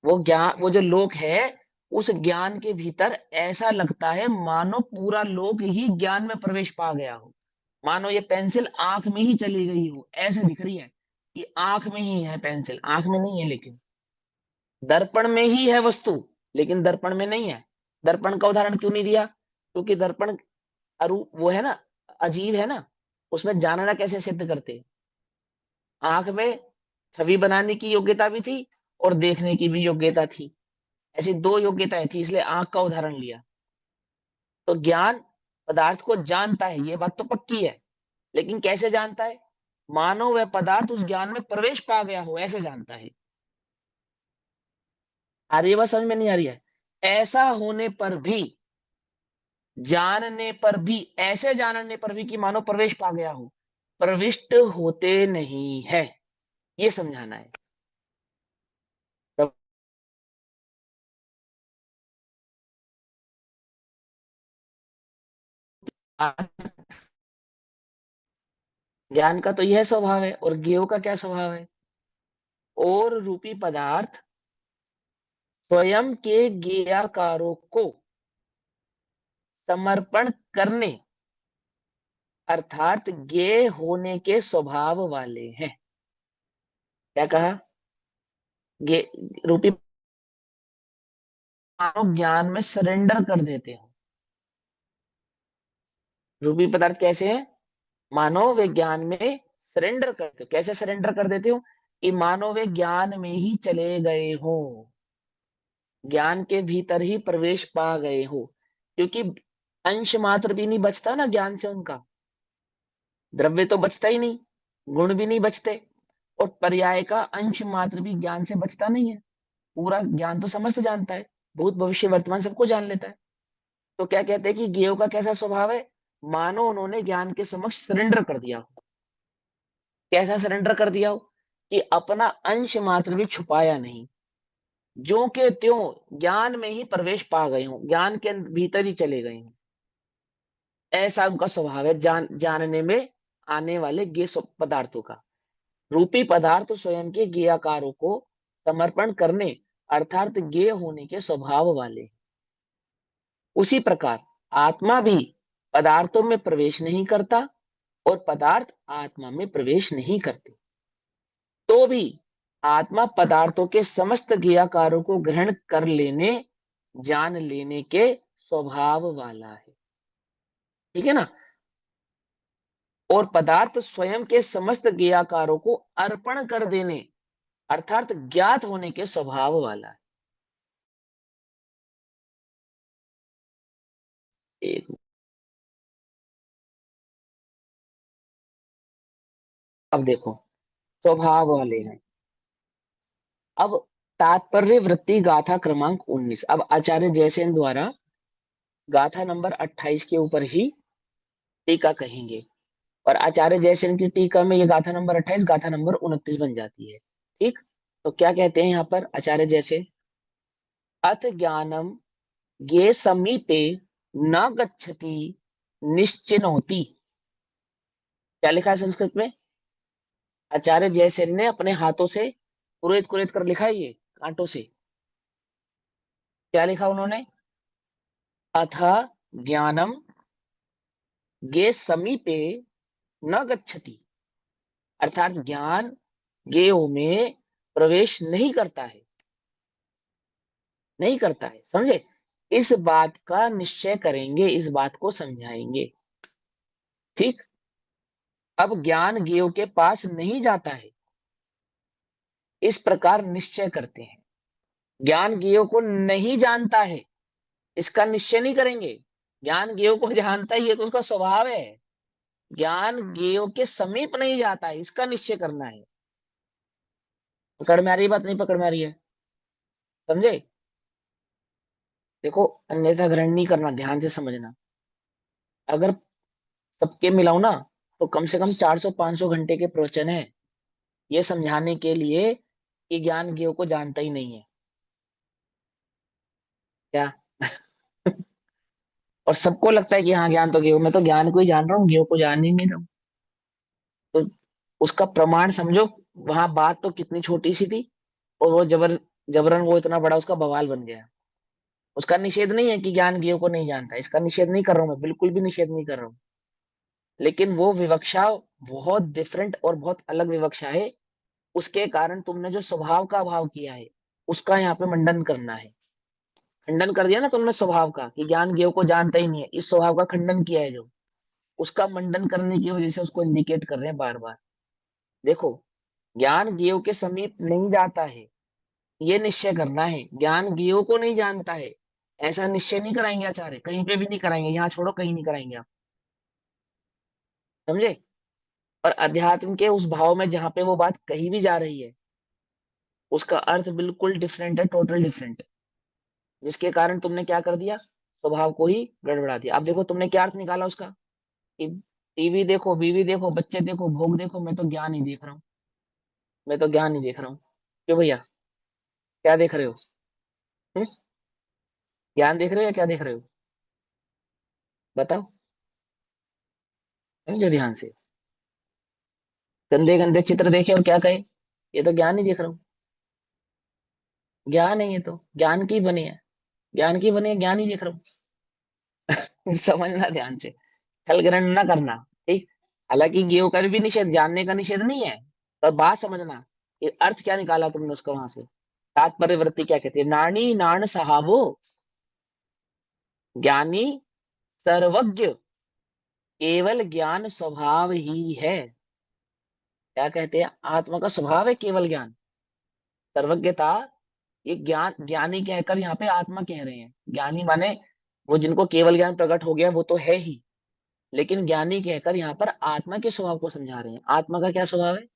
वो ज्ञान, वो जो लोक है, उस ज्ञान के भीतर ऐसा लगता है मानो पूरा लोक ही ज्ञान में प्रवेश पा गया हो। मानो ये पेंसिल आंख में ही चली गई हो, ऐसे दिख रही है कि आंख में ही है पेंसिल, आंख में नहीं है। लेकिन दर्पण में ही है वस्तु, लेकिन दर्पण में नहीं है। दर्पण का उदाहरण क्यों नहीं दिया? क्योंकि दर्पण अरू वो है ना, अजीब है ना। उसमें जानना कैसे सिद्ध करते? आंख में छवि बनाने की योग्यता भी थी और देखने की भी योग्यता थी। ऐसी दो योग्यताएं थी, इसलिए आंख का उदाहरण लिया। तो ज्ञान पदार्थ को जानता है, ये बात तो पक्की है। लेकिन कैसे जानता है? मानो वह पदार्थ उस ज्ञान में प्रवेश पा गया हो, ऐसे जानता है। आ रही है बात समझ में? नहीं आ रही है? ऐसा होने पर भी, जानने पर भी, ऐसे जानने पर भी कि मानो प्रवेश पा गया हो, प्रविष्ट होते नहीं है, ये समझाना है। तब ज्ञान का तो यह स्वभाव है, और ज्ञेय का क्या स्वभाव है? और रूपी पदार्थ स्वयं के ज्ञेयाकारों को समर्पण करने, अर्थात ज्ञेय होने के स्वभाव वाले हैं। क्या कहा? रूपी मानव ज्ञान में सरेंडर कर देते हो। रूपी पदार्थ कैसे हैं? मानो वे ज्ञान में सरेंडर करते हो। कैसे सरेंडर कर देते हो? कि मानो वे ज्ञान में ही चले गए हो, ज्ञान के भीतर ही प्रवेश पा गए हो। क्योंकि अंश मात्र भी नहीं बचता ना ज्ञान से उनका, द्रव्य तो बचता ही नहीं, गुण भी नहीं बचते। और पर्याय का अंश मात्र भी ज्ञान से बचता नहीं है। पूरा ज्ञान तो समस्त जानता है, भूत भविष्य वर्तमान सबको जान लेता है। तो क्या कहते हैं कि ज्ञेयों का कैसा स्वभाव है, मानो उन्होंने ज्ञान के समक्ष सरेंडर कर दिया हो। कैसा सरेंडर कर दिया हो कि अपना अंश मात्र भी छुपाया नहीं, जो के त्यों ज्ञान में ही प्रवेश पा गए हो, ज्ञान के भीतर ही चले गए हो। ऐसा उनका स्वभाव है जानने में आने वाले ज्ञेय पदार्थों का। रूपी पदार्थ स्वयं के ज्ञेयाकारों को समर्पण करने अर्थात ज्ञेय होने के स्वभाव वाले। उसी प्रकार आत्मा भी पदार्थों में प्रवेश नहीं करता और पदार्थ आत्मा में प्रवेश नहीं करते, तो भी आत्मा पदार्थों के समस्त क्रियाकारों को ग्रहण कर लेने जान लेने के स्वभाव वाला है। ठीक है ना। और पदार्थ स्वयं के समस्त क्रियाकारों को अर्पण कर देने अर्थात ज्ञात होने के स्वभाव वाला है। एक अब देखो, स्वभाव वाले हैं। अब तात्पर्य वृत्ति गाथा क्रमांक 19, अब आचार्य जयसेन द्वारा गाथा नंबर 28 के ऊपर ही टीका कहेंगे। और आचार्य जयसेन की टीका में ये गाथा नंबर 28 गाथा नंबर 29 बन जाती है। ठीक। तो क्या कहते हैं यहाँ पर आचार्य जैसे, अथ ज्ञानम ये समीपे न गच्छति निश्चिनोति। क्या लिखा है संस्कृत में, आचार्य जयसेन ने अपने हाथों से कुरेद कुरेद कर लिखा है ये कांटों से। क्या लिखा उन्होंने, अथ ज्ञानम ये समीपे न गच्छति, अर्थात ज्ञान गेयो में प्रवेश नहीं करता है, नहीं करता है, समझे। इस बात का निश्चय करेंगे, इस बात को समझाएंगे। ठीक। अब ज्ञान गेयो के पास नहीं जाता है, इस प्रकार निश्चय करते हैं। ज्ञान गेयो को नहीं जानता है, इसका निश्चय नहीं करेंगे। ज्ञान गेयो को जानता ही है तो उसका स्वभाव है। ज्ञान गेयो के समीप नहीं जाता है, इसका निश्चय करना है। पकड़ में आ रही है बात, नहीं पकड़ में आ रही है, समझे। देखो, अन्यथा ग्रहण नहीं करना, ध्यान से समझना। अगर सबके मिलाऊ ना तो कम से कम 400-500 घंटे के प्रवचन है ये समझाने के लिए कि ज्ञान ज्ञेय को जानता ही नहीं है क्या। और सबको लगता है कि हाँ ज्ञान तो ज्ञेय, मैं तो ज्ञान को ही जान रहा हूँ, ज्ञेय को जान ही नहीं रहा हूँ। तो उसका प्रमाण समझो, वहां बात तो कितनी छोटी सी थी और वो जबरन वो इतना बड़ा उसका बवाल बन गया। उसका निषेध नहीं है कि ज्ञान ज्ञेय को नहीं जानता, इसका निषेध नहीं कर रहा हूं मैं, बिल्कुल भी निषेध नहीं कर रहा हूँ। लेकिन वो विवक्षा बहुत डिफरेंट और बहुत अलग विवक्षा है। उसके कारण तुमने जो स्वभाव का अभाव किया है उसका यहाँ पे मंडन करना है। खंडन कर दिया ना तुमने स्वभाव का कि ज्ञान ज्ञेय को जानता ही नहीं है, इस स्वभाव का खंडन किया है जो, उसका मंडन करने की वजह से उसको इंडिकेट कर रहे हैं बार बार। देखो, ज्ञान ज्ञेय के समीप नहीं जाता है, ये निश्चय करना है। ज्ञान ज्ञेय को नहीं जानता है, ऐसा निश्चय नहीं कराएंगे आचार्य, कहीं पे भी नहीं कराएंगे, यहाँ छोड़ो कहीं नहीं कराएंगे आप, समझे। और अध्यात्म के उस भाव में जहां पे वो बात कही भी जा रही है उसका अर्थ बिल्कुल डिफरेंट है, टोटल डिफरेंट, जिसके कारण तुमने क्या कर दिया, स्वभाव को ही गड़बड़ा दिया। अब देखो तुमने क्या अर्थ निकाला उसका कि टीवी देखो, बीवी देखो, बच्चे देखो, भोग देखो, मैं तो ज्ञान ही देख रहा हूँ, मैं तो ज्ञान ही देख रहा हूँ। क्यों भैया, क्या देख रहे हो? हम्म? ज्ञान देख रहे हो या क्या देख रहे हो, बताओ, समझो ध्यान से। गंदे गंदे चित्र देखे और क्या कहे, ये तो ज्ञान ही देख रहा हूँ। ज्ञान है, ये तो ज्ञान की बनी है, ज्ञान की बनी है, ज्ञान ही देख रहा हूँ। समझना ध्यान से, छल ग्रहण ना करना। ठीक। हालांकि गेहूं का भी निषेध, जानने का निषेध नहीं है, पर बात समझना, ये अर्थ क्या निकाला तुमने उसका वहां से। तात्पर्य वृत्ति क्या कहती है, नानी नाण सहावो, ज्ञानी सर्वज्ञ केवल ज्ञान स्वभाव ही है। क्या कहते हैं, आत्मा का स्वभाव है केवल ज्ञान, सर्वज्ञता। ये ज्ञान, ज्ञानी कहकर यहाँ पे आत्मा कह रहे हैं, ज्ञानी माने वो जिनको केवल ज्ञान प्रकट हो गया वो तो है ही, लेकिन ज्ञानी कहकर यहाँ पर आत्मा के स्वभाव को समझा रहे हैं। आत्मा का क्या स्वभाव है,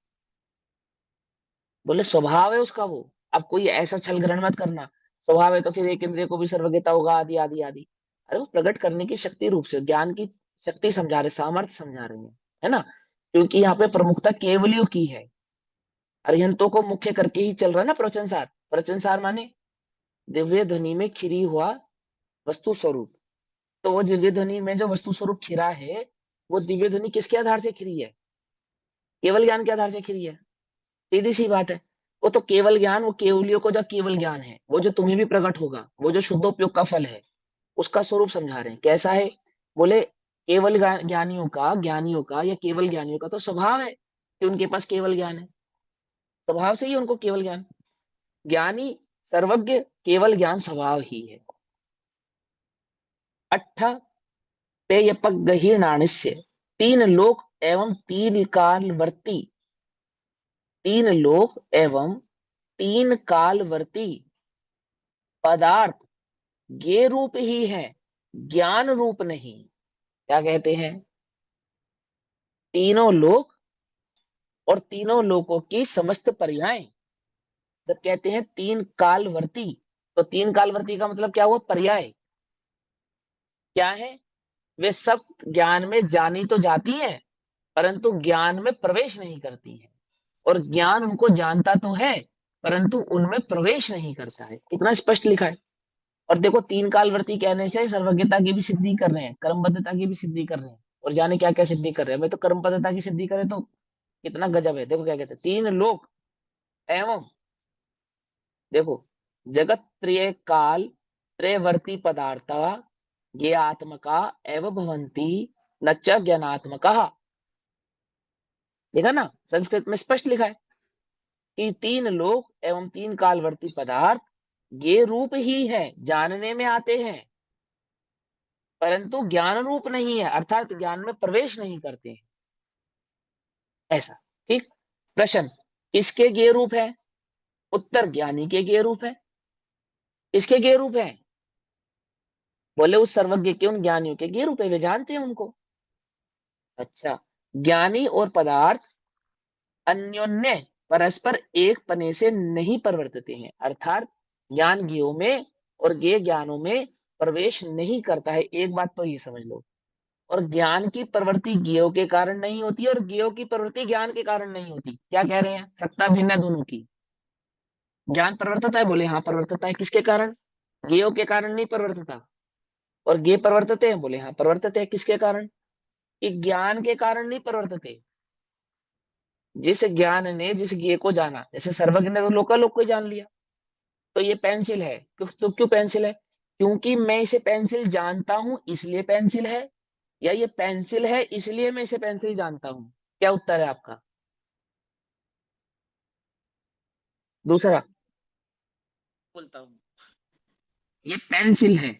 बोले स्वभाव है उसका वो। अब कोई ऐसा छल ग्रहण मत करना, स्वभाव है तो फिर एक इंद्रिय को भी सर्वज्ञता होगा, आदि आदि आदि। अरे वो प्रकट करने की शक्ति रूप से ज्ञान की शक्ति समझा रहे, सामर्थ्य समझा रहे हैं, है ना। क्योंकि यहाँ पे प्रमुखता केवलियों की है, अरिहंतों को मुख्य करके ही चल रहा है ना प्रवचन सार। प्रवचन सार माने दिव्य ध्वनि में खिरी हुआ वस्तु स्वरूप। तो वो दिव्य ध्वनि में जो वस्तु स्वरूप खिरा है, वो दिव्य ध्वनि किसके आधार से खिरी है? केवल ज्ञान के आधार से खिरी है। सीधी सी बात है। वो तो केवल ज्ञान, वो केवलियों को जो केवल ज्ञान है, वो जो तुम्हें भी प्रकट होगा, वो जो शुद्धोपयोग का फल है, उसका स्वरूप समझा रहे हैं। कैसा है? बोले केवल ज्ञानियों का या केवल ज्ञानियों का तो स्वभाव है कि उनके पास केवल ज्ञान है। स्वभाव से ही उनको केवल ज्ञान। ज्ञानी सर्वज्ञ केवल ज्ञान स्वभाव ही है। अट्ठ पेयपक गहीर्णानिस्य, तीन लोक एवं तीन कालवर्ती, तीन लोक एवं तीन कालवर्ती पदार्थ ये रूप ही है, ज्ञान रूप नहीं। क्या कहते हैं? तीनों लोक और तीनों लोकों की समस्त पर्याय, जब कहते हैं तीन कालवर्ती, तो तीन कालवर्ती का मतलब क्या हुआ? पर्याय। क्या है? वे सब ज्ञान में जानी तो जाती हैं, परंतु ज्ञान में प्रवेश नहीं करती हैं। और ज्ञान उनको जानता तो है, परंतु उनमें प्रवेश नहीं करता है। कितना स्पष्ट लिखा है। और देखो, तीन कालवर्ती कहने से सर्वज्ञता की भी सिद्धि कर रहे हैं, कर्मबद्धता की भी सिद्धि कर रहे हैं, और जाने क्या क्या सिद्धि कर रहे हैं। मैं तो कर्मबद्धता की सिद्धि करे तो कितना गजब है। देखो क्या कहते हैं, तीन लोक एवं, देखो, जगत त्रय काल त्रयवर्ती पदार्था ये आत्मका एव भवंती न च ज्ञानात्मका। देखा ना, संस्कृत में स्पष्ट लिखा है कि तीन लोक एवं तीन कालवर्ती पदार्थ ये रूप ही है, जानने में आते हैं, परंतु ज्ञान रूप नहीं है, अर्थात ज्ञान में प्रवेश नहीं करते हैं। ऐसा। ठीक। प्रश्न, किसके ज्ञेय रूप है? उत्तर, ज्ञानी के ज्ञेय रूप है। किसके ज्ञेय रूप है? बोले उस सर्वज्ञ के, उन ज्ञानियों के ज्ञेय रूप है, वे जानते हैं उनको। अच्छा। ज्ञानी और पदार्थ अन्योन्य परस्पर एक पने से नहीं परिवर्तित हैं, अर्थात ज्ञान ज्ञेयों में और ज्ञेय ज्ञानों में प्रवेश नहीं करता है। एक बात तो ये समझ लो। और ज्ञान की प्रवृत्ति ज्ञेयों के कारण नहीं होती, और ज्ञेयों की प्रवृत्ति ज्ञान के कारण नहीं होती। क्या कह रहे हैं? सत्ता भिन्न है दोनों की। ज्ञान परिवर्तित है, बोले हाँ परिवर्तित है। किसके कारण? ज्ञेयों के कारण नहीं परिवर्तित। और ज्ञेय परिवर्तित है, बोले हाँ परिवर्तित है। किसके कारण? कि ज्ञान के कारण नहीं परिवर्तित है। जिस ज्ञान ने जिस ज्ञेय को जाना, जैसे सर्वज्ञ ने तो लोकालोक को ही जान लिया, तो ये पेंसिल है। तो क्यों पेंसिल है? क्योंकि मैं इसे पेंसिल जानता हूं इसलिए पेंसिल है, या ये पेंसिल है इसलिए मैं इसे पेंसिल जानता हूं? क्या उत्तर है आपका? दूसरा बोलता हूं, ये पेंसिल है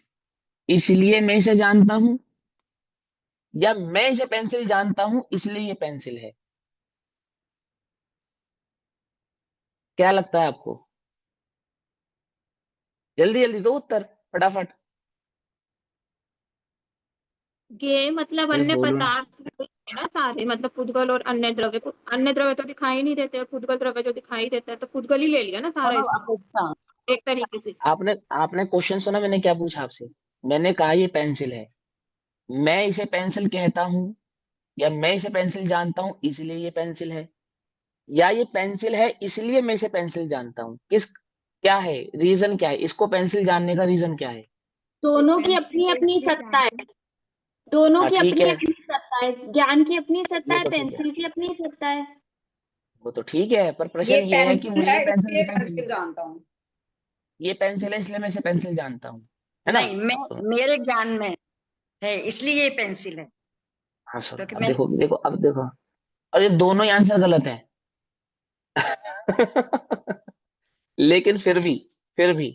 इसलिए मैं इसे जानता हूं, या मैं इसे पेंसिल जानता हूं इसलिए ये पेंसिल है? क्या लगता है आपको? जल्दी जल्दी दो उत्तर, फटाफट। ये मतलब अरे अन्य बोलो। पदार्थ है ना सारे, मतलब पुद्गल और अन्य द्रव्य। अन्य द्रव्य तो दिखाई नहीं देते, पुद्गल द्रव्य जो दिखाई देता है, तो पुद्गल ही ले लिया ना सारा दोनों इसमें, अपेक्षा। एक तरीके से। आपने आपने क्वेश्चन सुना मैंने क्या पूछा आपसे? मैंने कहा ये पेंसिल है, मैं इसे पेंसिल कहता हूं, या मैं इसे पेंसिल जानता हूं इसलिए ये पेंसिल है, या ये पेंसिल है इसलिए मैं इसे पेंसिल जानता हूं? किस, क्या है रीजन, क्या है इसको पेंसिल जानने का रीजन क्या है? दोनों की अपनी अपनी सत्ता है, दोनों हाँ की ठीक अपनी है, अपनी सत्ता है। ज्ञान की अपनी सत्ता वो है, तो ठीक है, पेंसिल की अपनी सत्ता है। वो तो ठीक है, पर ये प्रश्न ये है कि पेंसिल मुझे है ये पेंसिल इसलिए दिखाई दे रही पेंसिल है। जानता हूँ। ये पेंसिल है इसलिए मैं इसे पेंसिल जानता हूँ, है ना। नहीं, मैं तो मेरे ज्ञान में है इसलिए ये पेंसिल है। हाँ सुनो, क्योंकि अब मैंने देखो देखो, अब देखो, और ये दोनों ही आंसर गलत है। लेकिन फिर भी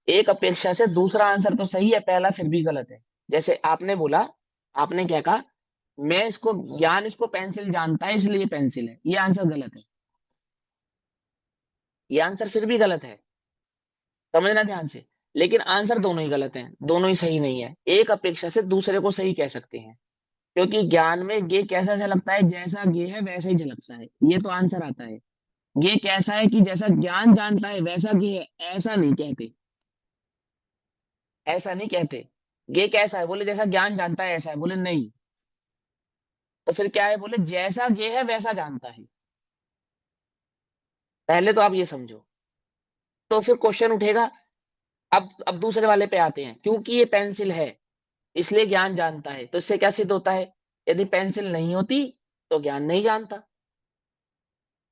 एक अपेक्षा से दूसरा आंसर तो सही है, पहला फिर भी गलत है। जैसे आपने बोला, आपने क्या कहा, मैं इसको, ज्ञान इसको पेंसिल जानता है इसलिए पेंसिल है, ये आंसर गलत है। ये आंसर फिर भी गलत है, समझना ध्यान से। लेकिन आंसर दोनों ही गलत हैं, दोनों ही सही नहीं है। एक अपेक्षा से दूसरे को सही कह सकते हैं, क्योंकि ज्ञान में गे कैसा झलकता है, जैसा गे है वैसा ही झलकता है, ये तो आंसर आता है। ये कैसा है कि जैसा ज्ञान जानता है वैसा गे है, ऐसा नहीं कहते, ऐसा नहीं कहते। गे कैसा है, बोले जैसा ज्ञान जानता है ऐसा है, बोले नहीं। तो फिर क्या है, बोले जैसा गे है वैसा जानता है। पहले तो आप ये समझो। तो फिर क्वेश्चन उठेगा, अब दूसरे वाले पे आते हैं, क्योंकि ये पेंसिल है इसलिए ज्ञान जानता है, तो इससे क्या सिद्ध होता है, यदि पेंसिल नहीं होती तो ज्ञान नहीं जानता,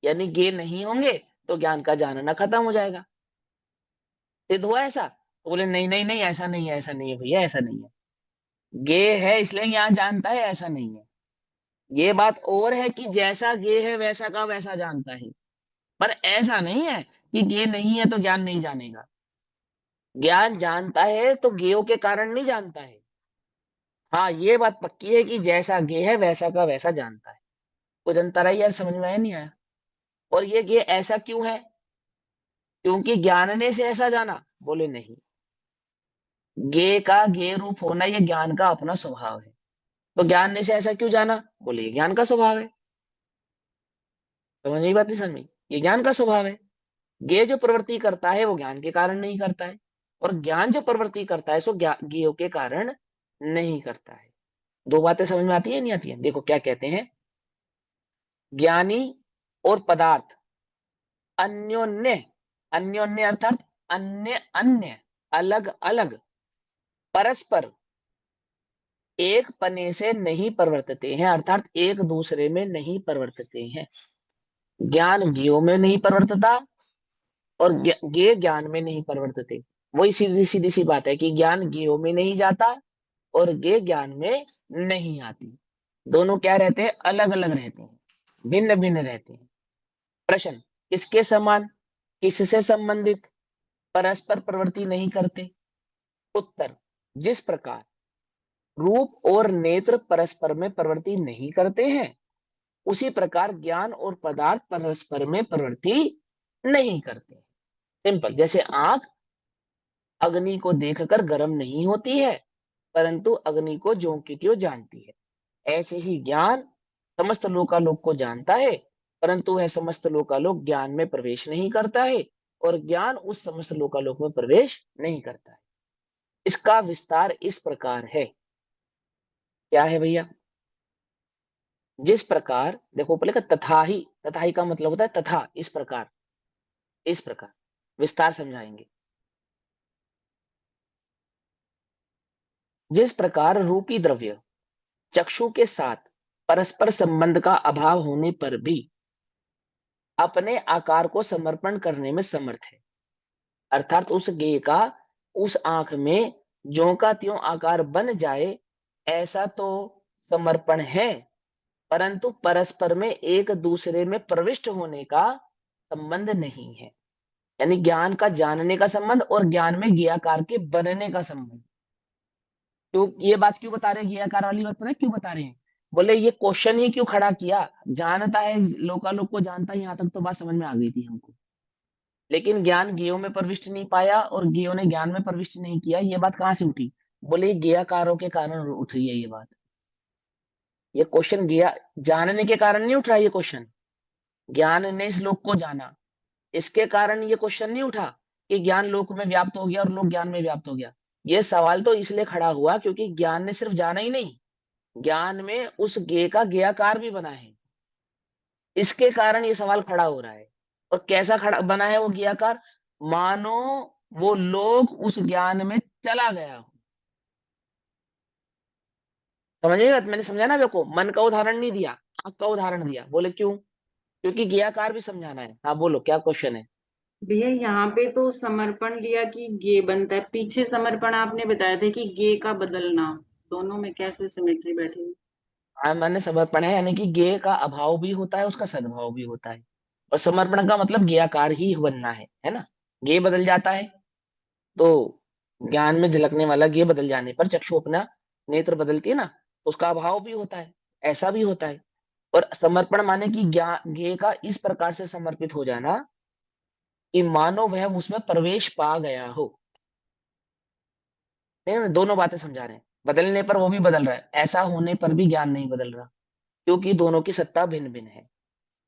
यानी गे नहीं होंगे तो ज्ञान का जानना खत्म हो जाएगा। सिद्ध हुआ ऐसा? तो बोले नहीं नहीं नहीं, ऐसा नहीं है, ऐसा नहीं है भैया, ऐसा नहीं है। गे है इसलिए ज्ञान जानता है, ऐसा नहीं है। ये बात और है कि जैसा गे है वैसा का वैसा जानता है, पर ऐसा नहीं है कि गे नहीं है तो ज्ञान नहीं जानेगा। ज्ञान जानता है तो गेयों के कारण नहीं जानता है। हाँ, ये बात पक्की है कि जैसा गे है वैसा का वैसा जानता है। कुछ अंतर है यार, समझ में आया नहीं आया? और ये गे ऐसा क्यों है, क्योंकि ज्ञानने से ऐसा जाना? बोले नहीं, गे का गे रूप होना ये ज्ञान का अपना स्वभाव है। तो ज्ञान ने से ऐसा क्यों जाना? बोले ये ज्ञान का स्वभाव है। समझ में बात नहीं समझ में? ये ज्ञान का स्वभाव है। ज्ञेय जो प्रवृत्ति करता है वो ज्ञान के कारण नहीं करता है, और ज्ञान जो प्रवृत्ति करता है सो ज्ञेयों के कारण नहीं करता है। दो बातें समझ में आती है नहीं आती है? देखो क्या कहते हैं, ज्ञानी और पदार्थ अन्योन्य, अन्योन्य अर्थात अन्य अन्य, अलग अलग, परस्पर एक पने से नहीं परिवर्तते हैं, अर्थात एक दूसरे में नहीं परिवर्तते हैं। ज्ञान ज्ञेयों में नहीं परिवर्तता और ज्ञेय ज्ञान में नहीं परिवर्तते। वही सीधी सीधी सी बात है कि ज्ञान ज्ञेयों में नहीं जाता और ज्ञेय ज्ञान में नहीं आती। दोनों क्या रहते हैं, अलग अलग रहते हैं, भिन्न भिन्न रहते हैं। प्रश्न, किसके समान, किससे संबंधित, परस्पर प्रवृत्ति नहीं करते? उत्तर, जिस प्रकार रूप और नेत्र परस्पर में प्रवृत्ति नहीं करते हैं, उसी प्रकार ज्ञान और पदार्थ परस्पर में प्रवृत्ति नहीं करते। सिंपल, जैसे आंख अग्नि को देखकर गर्म नहीं होती है, परंतु अग्नि को ज्यों की त्यों जानती है, ऐसे ही ज्ञान समस्त लोकालोक को जानता है, परंतु वह समस्त लोकालोक ज्ञान में प्रवेश नहीं करता है, और ज्ञान उस समस्त लोकालोक में प्रवेश नहीं करता है। इसका विस्तार इस प्रकार है। क्या है भैया? जिस प्रकार, देखो पहले का तथा ही का मतलब होता है तथा, इस प्रकार, इस प्रकार विस्तार समझाएंगे। जिस प्रकार रूपी द्रव्य चक्षु के साथ परस्पर संबंध का अभाव होने पर भी अपने आकार को समर्पण करने में समर्थ है, अर्थात उस गेय का उस आंख में ज्यों का त्यों आकार बन जाए, ऐसा तो समर्पण है, परंतु परस्पर में एक दूसरे में प्रविष्ट होने का संबंध नहीं है। यानी ज्ञान का जानने का संबंध और ज्ञान में ज्ञाकार के बनने का संबंध। तो ये बात क्यों बता रहे हैं, ज्ञाकार वाली बात पता है क्यों बता रहे हैं? बोले ये क्वेश्चन ही क्यों खड़ा किया, जानता है लोकालोक को जानता है, यहाँ तक तो बात समझ में आ गई थी हमको, लेकिन ज्ञान ज्ञेयों में प्रविष्ट नहीं पाया और ज्ञेयों ने ज्ञान में प्रविष्ट नहीं किया। ये बात कहाँ से उठी? बोले ज्ञेयकारों के कारण उठ रही है ये बात। ये क्वेश्चन ज्ञेय जानने के कारण नहीं उठ रहा, ये क्वेश्चन ज्ञान ने इस लोक को जाना, इसके कारण ये क्वेश्चन नहीं उठा कि ज्ञान लोक में व्याप्त हो गया और लोक ज्ञान में व्याप्त हो गया। ये सवाल तो इसलिए खड़ा हुआ क्योंकि ज्ञान ने सिर्फ जाना ही नहीं, ज्ञान में उस ज्ञेय का ज्ञेयकार भी बना है, इसके कारण ये सवाल खड़ा हो रहा है। और कैसा खड़ा बना है वो ज्ञेयकार? मानो वो लोग उस ज्ञान में चला गया हो। समझ में बात? मैंने समझा ना, देखो मन का उदाहरण नहीं दिया, आंख का उदाहरण दिया। बोले क्यों? क्योंकि ज्ञेयकार भी समझाना है। हाँ बोलो, क्या क्वेश्चन है? भैया यहाँ पे तो समर्पण लिया कि गे बनता है, पीछे समर्पण आपने बताया था कि गे का बदलना, दोनों में कैसे सिमेट्री बैठी? हाँ, मैंने समर्पण है यानी कि ज्ञेय का अभाव भी होता है, उसका सद्भाव भी होता है, और समर्पण का मतलब ज्ञेयकार ही बनना है ना। ज्ञेय बदल जाता है तो ज्ञान में झलकने वाला ज्ञेय बदल जाने पर चक्षु अपना नेत्र बदलती है ना, उसका अभाव भी होता है, ऐसा भी होता है। और समर्पण माने कि ज्ञान ज्ञेय का इस प्रकार से समर्पित हो जाना कि मानो वह उसमें प्रवेश पा गया हो। नहीं, दोनों बातें समझा रहे हैं। बदलने पर वो भी बदल रहा है, ऐसा होने पर भी ज्ञान नहीं बदल रहा, क्योंकि दोनों की सत्ता भिन्न भिन्न है।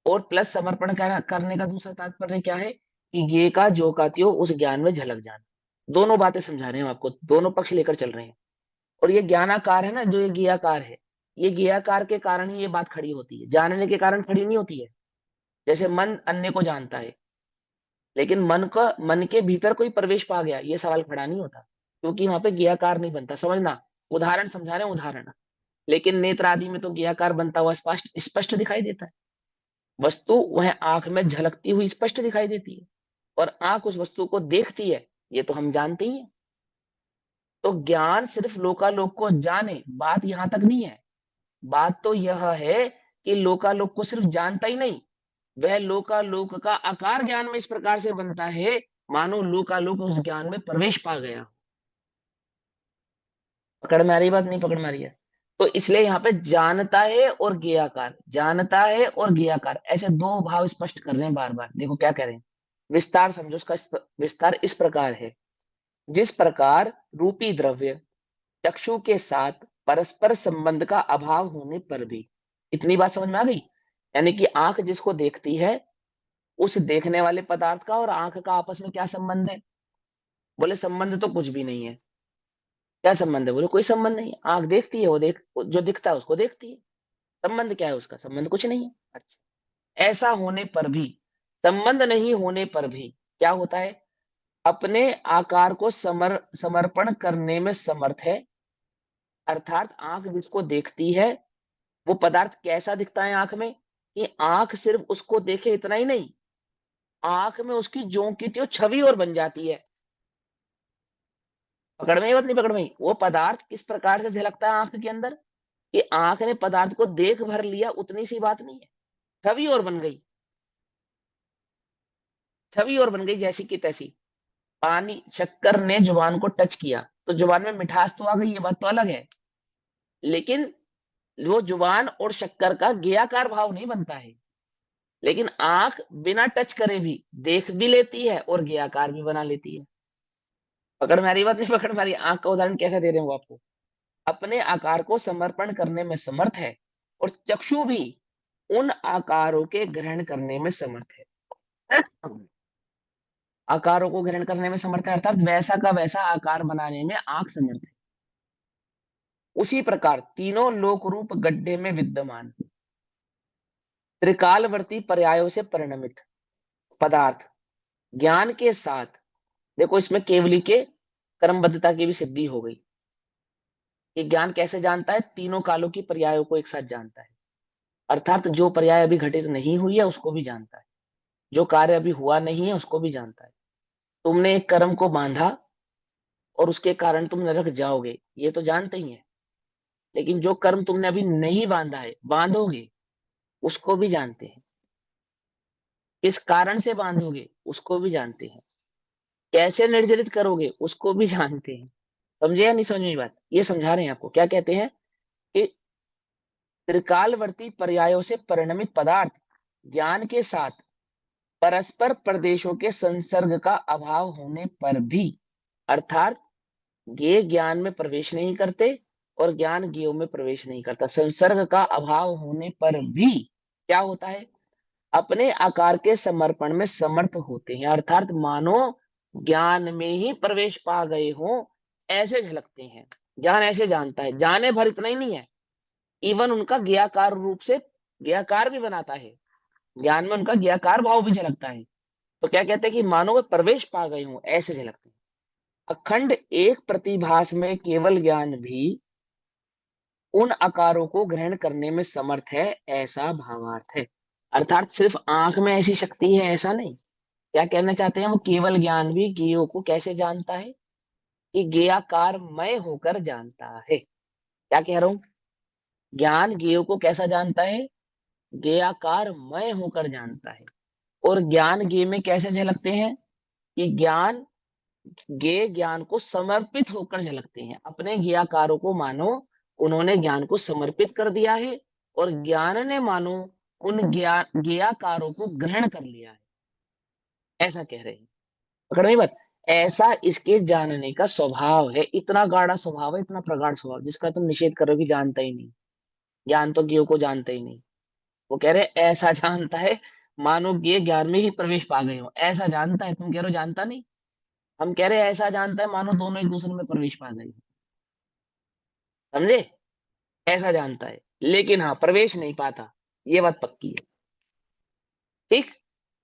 और प्लस समर्पण करने का दूसरा तात्पर्य क्या है कि ये का जो का त्यों उस ज्ञान में झलक जाना। दोनों बातें समझा रहे हैं हम आपको, दोनों पक्ष लेकर चल रहे हैं। और ये ज्ञानाकार है ना, जो ये ज्ञाकार है, ये ज्ञाकार के कारण ही ये बात खड़ी होती है, जानने के कारण खड़ी नहीं होती है। जैसे मन अन्य को जानता है, लेकिन मन के भीतर कोई प्रवेश पा गया, ये सवाल खड़ा नहीं होता, क्योंकि वहां पे ज्ञाकार नहीं बनता। समझना, उदाहरण समझा रहे हैं, उदाहरण। लेकिन नेत्र आदि में तो ज्ञाकार बनता हुआ स्पष्ट स्पष्ट दिखाई देता है। वस्तु वह आंख में झलकती हुई स्पष्ट दिखाई देती है, और आंख उस वस्तु को देखती है, ये तो हम जानते ही हैं। तो ज्ञान सिर्फ लोकालोक को जाने, बात यहां तक नहीं है। बात तो यह है कि लोकालोक को सिर्फ जानता ही नहीं, वह लोकालोक का आकार ज्ञान में इस प्रकार से बनता है मानो लोकालोक उस ज्ञान में प्रवेश पा गया। पकड़ में आ रही बात, नहीं पकड़ में आ रही है? तो इसलिए यहाँ पे जानता है और ज्ञाकार, जानता है और ज्ञाकार, ऐसे दो भाव स्पष्ट कर रहे हैं बार बार। देखो क्या कह रहे हैं, विस्तार समझो उसका। विस्तार इस प्रकार है, जिस प्रकार रूपी द्रव्य चक्षु के साथ परस्पर संबंध का अभाव होने पर भी, इतनी बात समझ में आ गई? यानी कि आंख जिसको देखती है, उस देखने वाले पदार्थ का और आंख का आपस में क्या संबंध है? बोले संबंध तो कुछ भी नहीं है। क्या संबंध है? बोले कोई संबंध नहीं है। आंख देखती है, वो जो दिखता है उसको देखती है। संबंध क्या है उसका? संबंध कुछ नहीं है। अच्छा, ऐसा होने पर भी, संबंध नहीं होने पर भी क्या होता है? अपने आकार को समर्पण करने में समर्थ है। अर्थात आंख जिसको देखती है, वो पदार्थ कैसा दिखता है आंख में, कि आंख सिर्फ उसको देखे इतना ही नहीं, आंख में उसकी ज्यों की त्यों छवि और बन जाती है। पकड़ में ही बात, नहीं पकड़ में ही? वो पदार्थ किस प्रकार से झलकता है आंख के अंदर, कि आंख ने पदार्थ को देख भर लिया, उतनी सी बात नहीं है, छवि और बन गई। छवि और बन गई जैसी की तैसी। पानी, शक्कर ने जुबान को टच किया तो जुबान में मिठास तो आ गई, ये बात तो अलग है। लेकिन वो जुबान और शक्कर का ज्ञाकार भाव नहीं बनता है। लेकिन आंख बिना टच करे भी देख भी लेती है और ज्ञाकार भी बना लेती है। पकड़ में आ रही बात, नहीं पकड़ में आ रही? आंख का उदाहरण कैसा दे रहे हो आपको? अपने आकार को समर्पण करने में समर्थ है, और चक्षु भी उन आकारों के ग्रहण करने में समर्थ है। आकारों को ग्रहण करने में समर्थ है, अर्थात वैसा का वैसा आकार बनाने में आंख समर्थ है। उसी प्रकार तीनों लोक रूप गड्ढे में विद्यमान त्रिकालवर्ती पर्यायों से परिणमित पदार्थ ज्ञान के साथ, देखो इसमें केवली के क्रमबद्धता की भी सिद्धि हो गई। कि ज्ञान कैसे जानता है? तीनों कालों की पर्यायों को एक साथ जानता है। अर्थात जो पर्याय अभी घटित नहीं हुई है उसको भी जानता है, जो कार्य अभी हुआ नहीं है उसको भी जानता है। तुमने एक कर्म को बांधा और उसके कारण तुम नरक जाओगे, ये तो जानते ही है। लेकिन जो कर्म तुमने अभी नहीं बांधा है, बांधोगे, उसको भी जानते हैं। किस कारण से बांधोगे उसको भी जानते हैं। कैसे निर्जरित करोगे उसको भी जानते हैं। समझे या नहीं समझ में बात? ये समझा रहे हैं आपको। क्या कहते हैं कि त्रिकालवर्ती पर्यायों से परिणमित पदार्थ ज्ञान के साथ परस्पर प्रदेशों के संसर्ग का अभाव होने पर भी, अर्थात ज्ञेय ज्ञान में प्रवेश नहीं करते और ज्ञान ज्ञेय में प्रवेश नहीं करता, संसर्ग का अभाव होने पर भी क्या होता है? अपने आकार के समर्पण में समर्थ होते हैं। अर्थात मानो ज्ञान में ही प्रवेश पा गए हो, ऐसे झलकते हैं। ज्ञान ऐसे जानता है, जाने भर इतना ही नहीं है, इवन उनका ज्ञाकार रूप से ज्ञाकार भी बनाता है। ज्ञान में उनका ज्ञाकार भाव भी झलकता है। तो क्या कहते हैं कि मानो वे प्रवेश पा गए हों, ऐसे झलकते हैं। अखंड एक प्रतिभास में केवल ज्ञान भी उन आकारों को ग्रहण करने में समर्थ है, ऐसा भावार्थ है। अर्थात सिर्फ आंख में ऐसी शक्ति है ऐसा नहीं। क्या कहना चाहते हैं? वो केवल ज्ञान भी ज्ञेयों को कैसे जानता है? कि ज्ञेयाकारमय होकर जानता है। क्या कह रहा हूं? ज्ञान ज्ञेयों को कैसा जानता है? ज्ञेयाकारमय होकर जानता है। और ज्ञान ज्ञेय में कैसे झलकते हैं? कि ज्ञान ज्ञेय ज्ञान को समर्पित होकर झलकते हैं। अपने ज्ञेयाकारों को मानो उन्होंने ज्ञान को समर्पित कर दिया है, और ज्ञान ने मानो उन ज्ञान ज्ञेयाकारों को ग्रहण कर लिया है, ऐसा कह रहे हैं। पकड़ में बात? ऐसा इसके जानने का स्वभाव है। इतना गाढ़ा स्वभाव है, इतना प्रगाढ़ स्वभाव, जिसका तुम निषेध करो कि जानता ही नहीं। ज्ञान तो ज्ञेय को जानता ही नहीं। वो कह रहे ऐसा जानता है मानो ये ज्ञान में ही प्रवेश पा गए हो। ऐसा जानता है, तुम कह रहे हो जानता नहीं। हम कह रहे हैं ऐसा जानता है मानो दोनों एक दूसरे में प्रवेश पा गए हो। समझे? ऐसा जानता है लेकिन हाँ प्रवेश नहीं पाता, ये बात पक्की है। ठीक।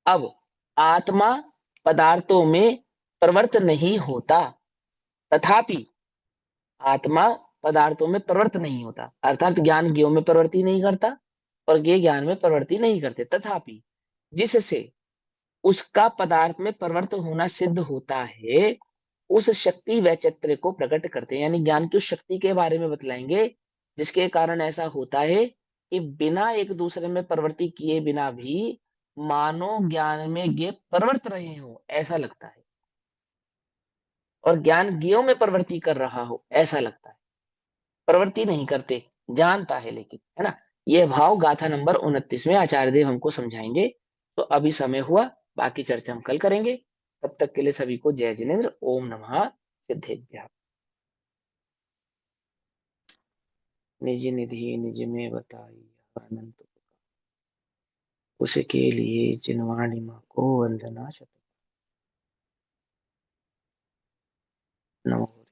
अब आत्मा पदार्थों में प्रवृत्त नहीं होता, तथापि आत्मा पदार्थों में प्रवृत्त नहीं होता, अर्थात ज्ञान ज्ञों में प्रवृत्ति नहीं करता और ज्ञेय ज्ञान में प्रवृत्ति नहीं करते। तथापि जिससे उसका पदार्थ में प्रवृत्त होना सिद्ध होता है, उस शक्ति वैचित्र्य को प्रकट करते हैं। यानी ज्ञान की उस शक्ति के बारे में बतलाएंगे जिसके कारण ऐसा होता है कि बिना एक दूसरे में प्रवृत्ति किए बिना भी मानो ज्ञान में ये प्रवृत्त रहे हो ऐसा लगता है, और ज्ञान ज्ञेयों में प्रवृत्ति कर रहा हो ऐसा लगता है। प्रवृत्ति नहीं करते, जानता है लेकिन, है ना। यह भाव गाथा नंबर 29 में आचार्य देव हमको समझाएंगे। तो अभी समय हुआ, बाकी चर्चा हम कल करेंगे। तब तक के लिए सभी को जय जिनेन्द्र। ओम नमः सिद्धेभ्यः। निज निधि निज में बताई अनंत, उसके लिए जिनवाणी मां को वंदना शत। नमो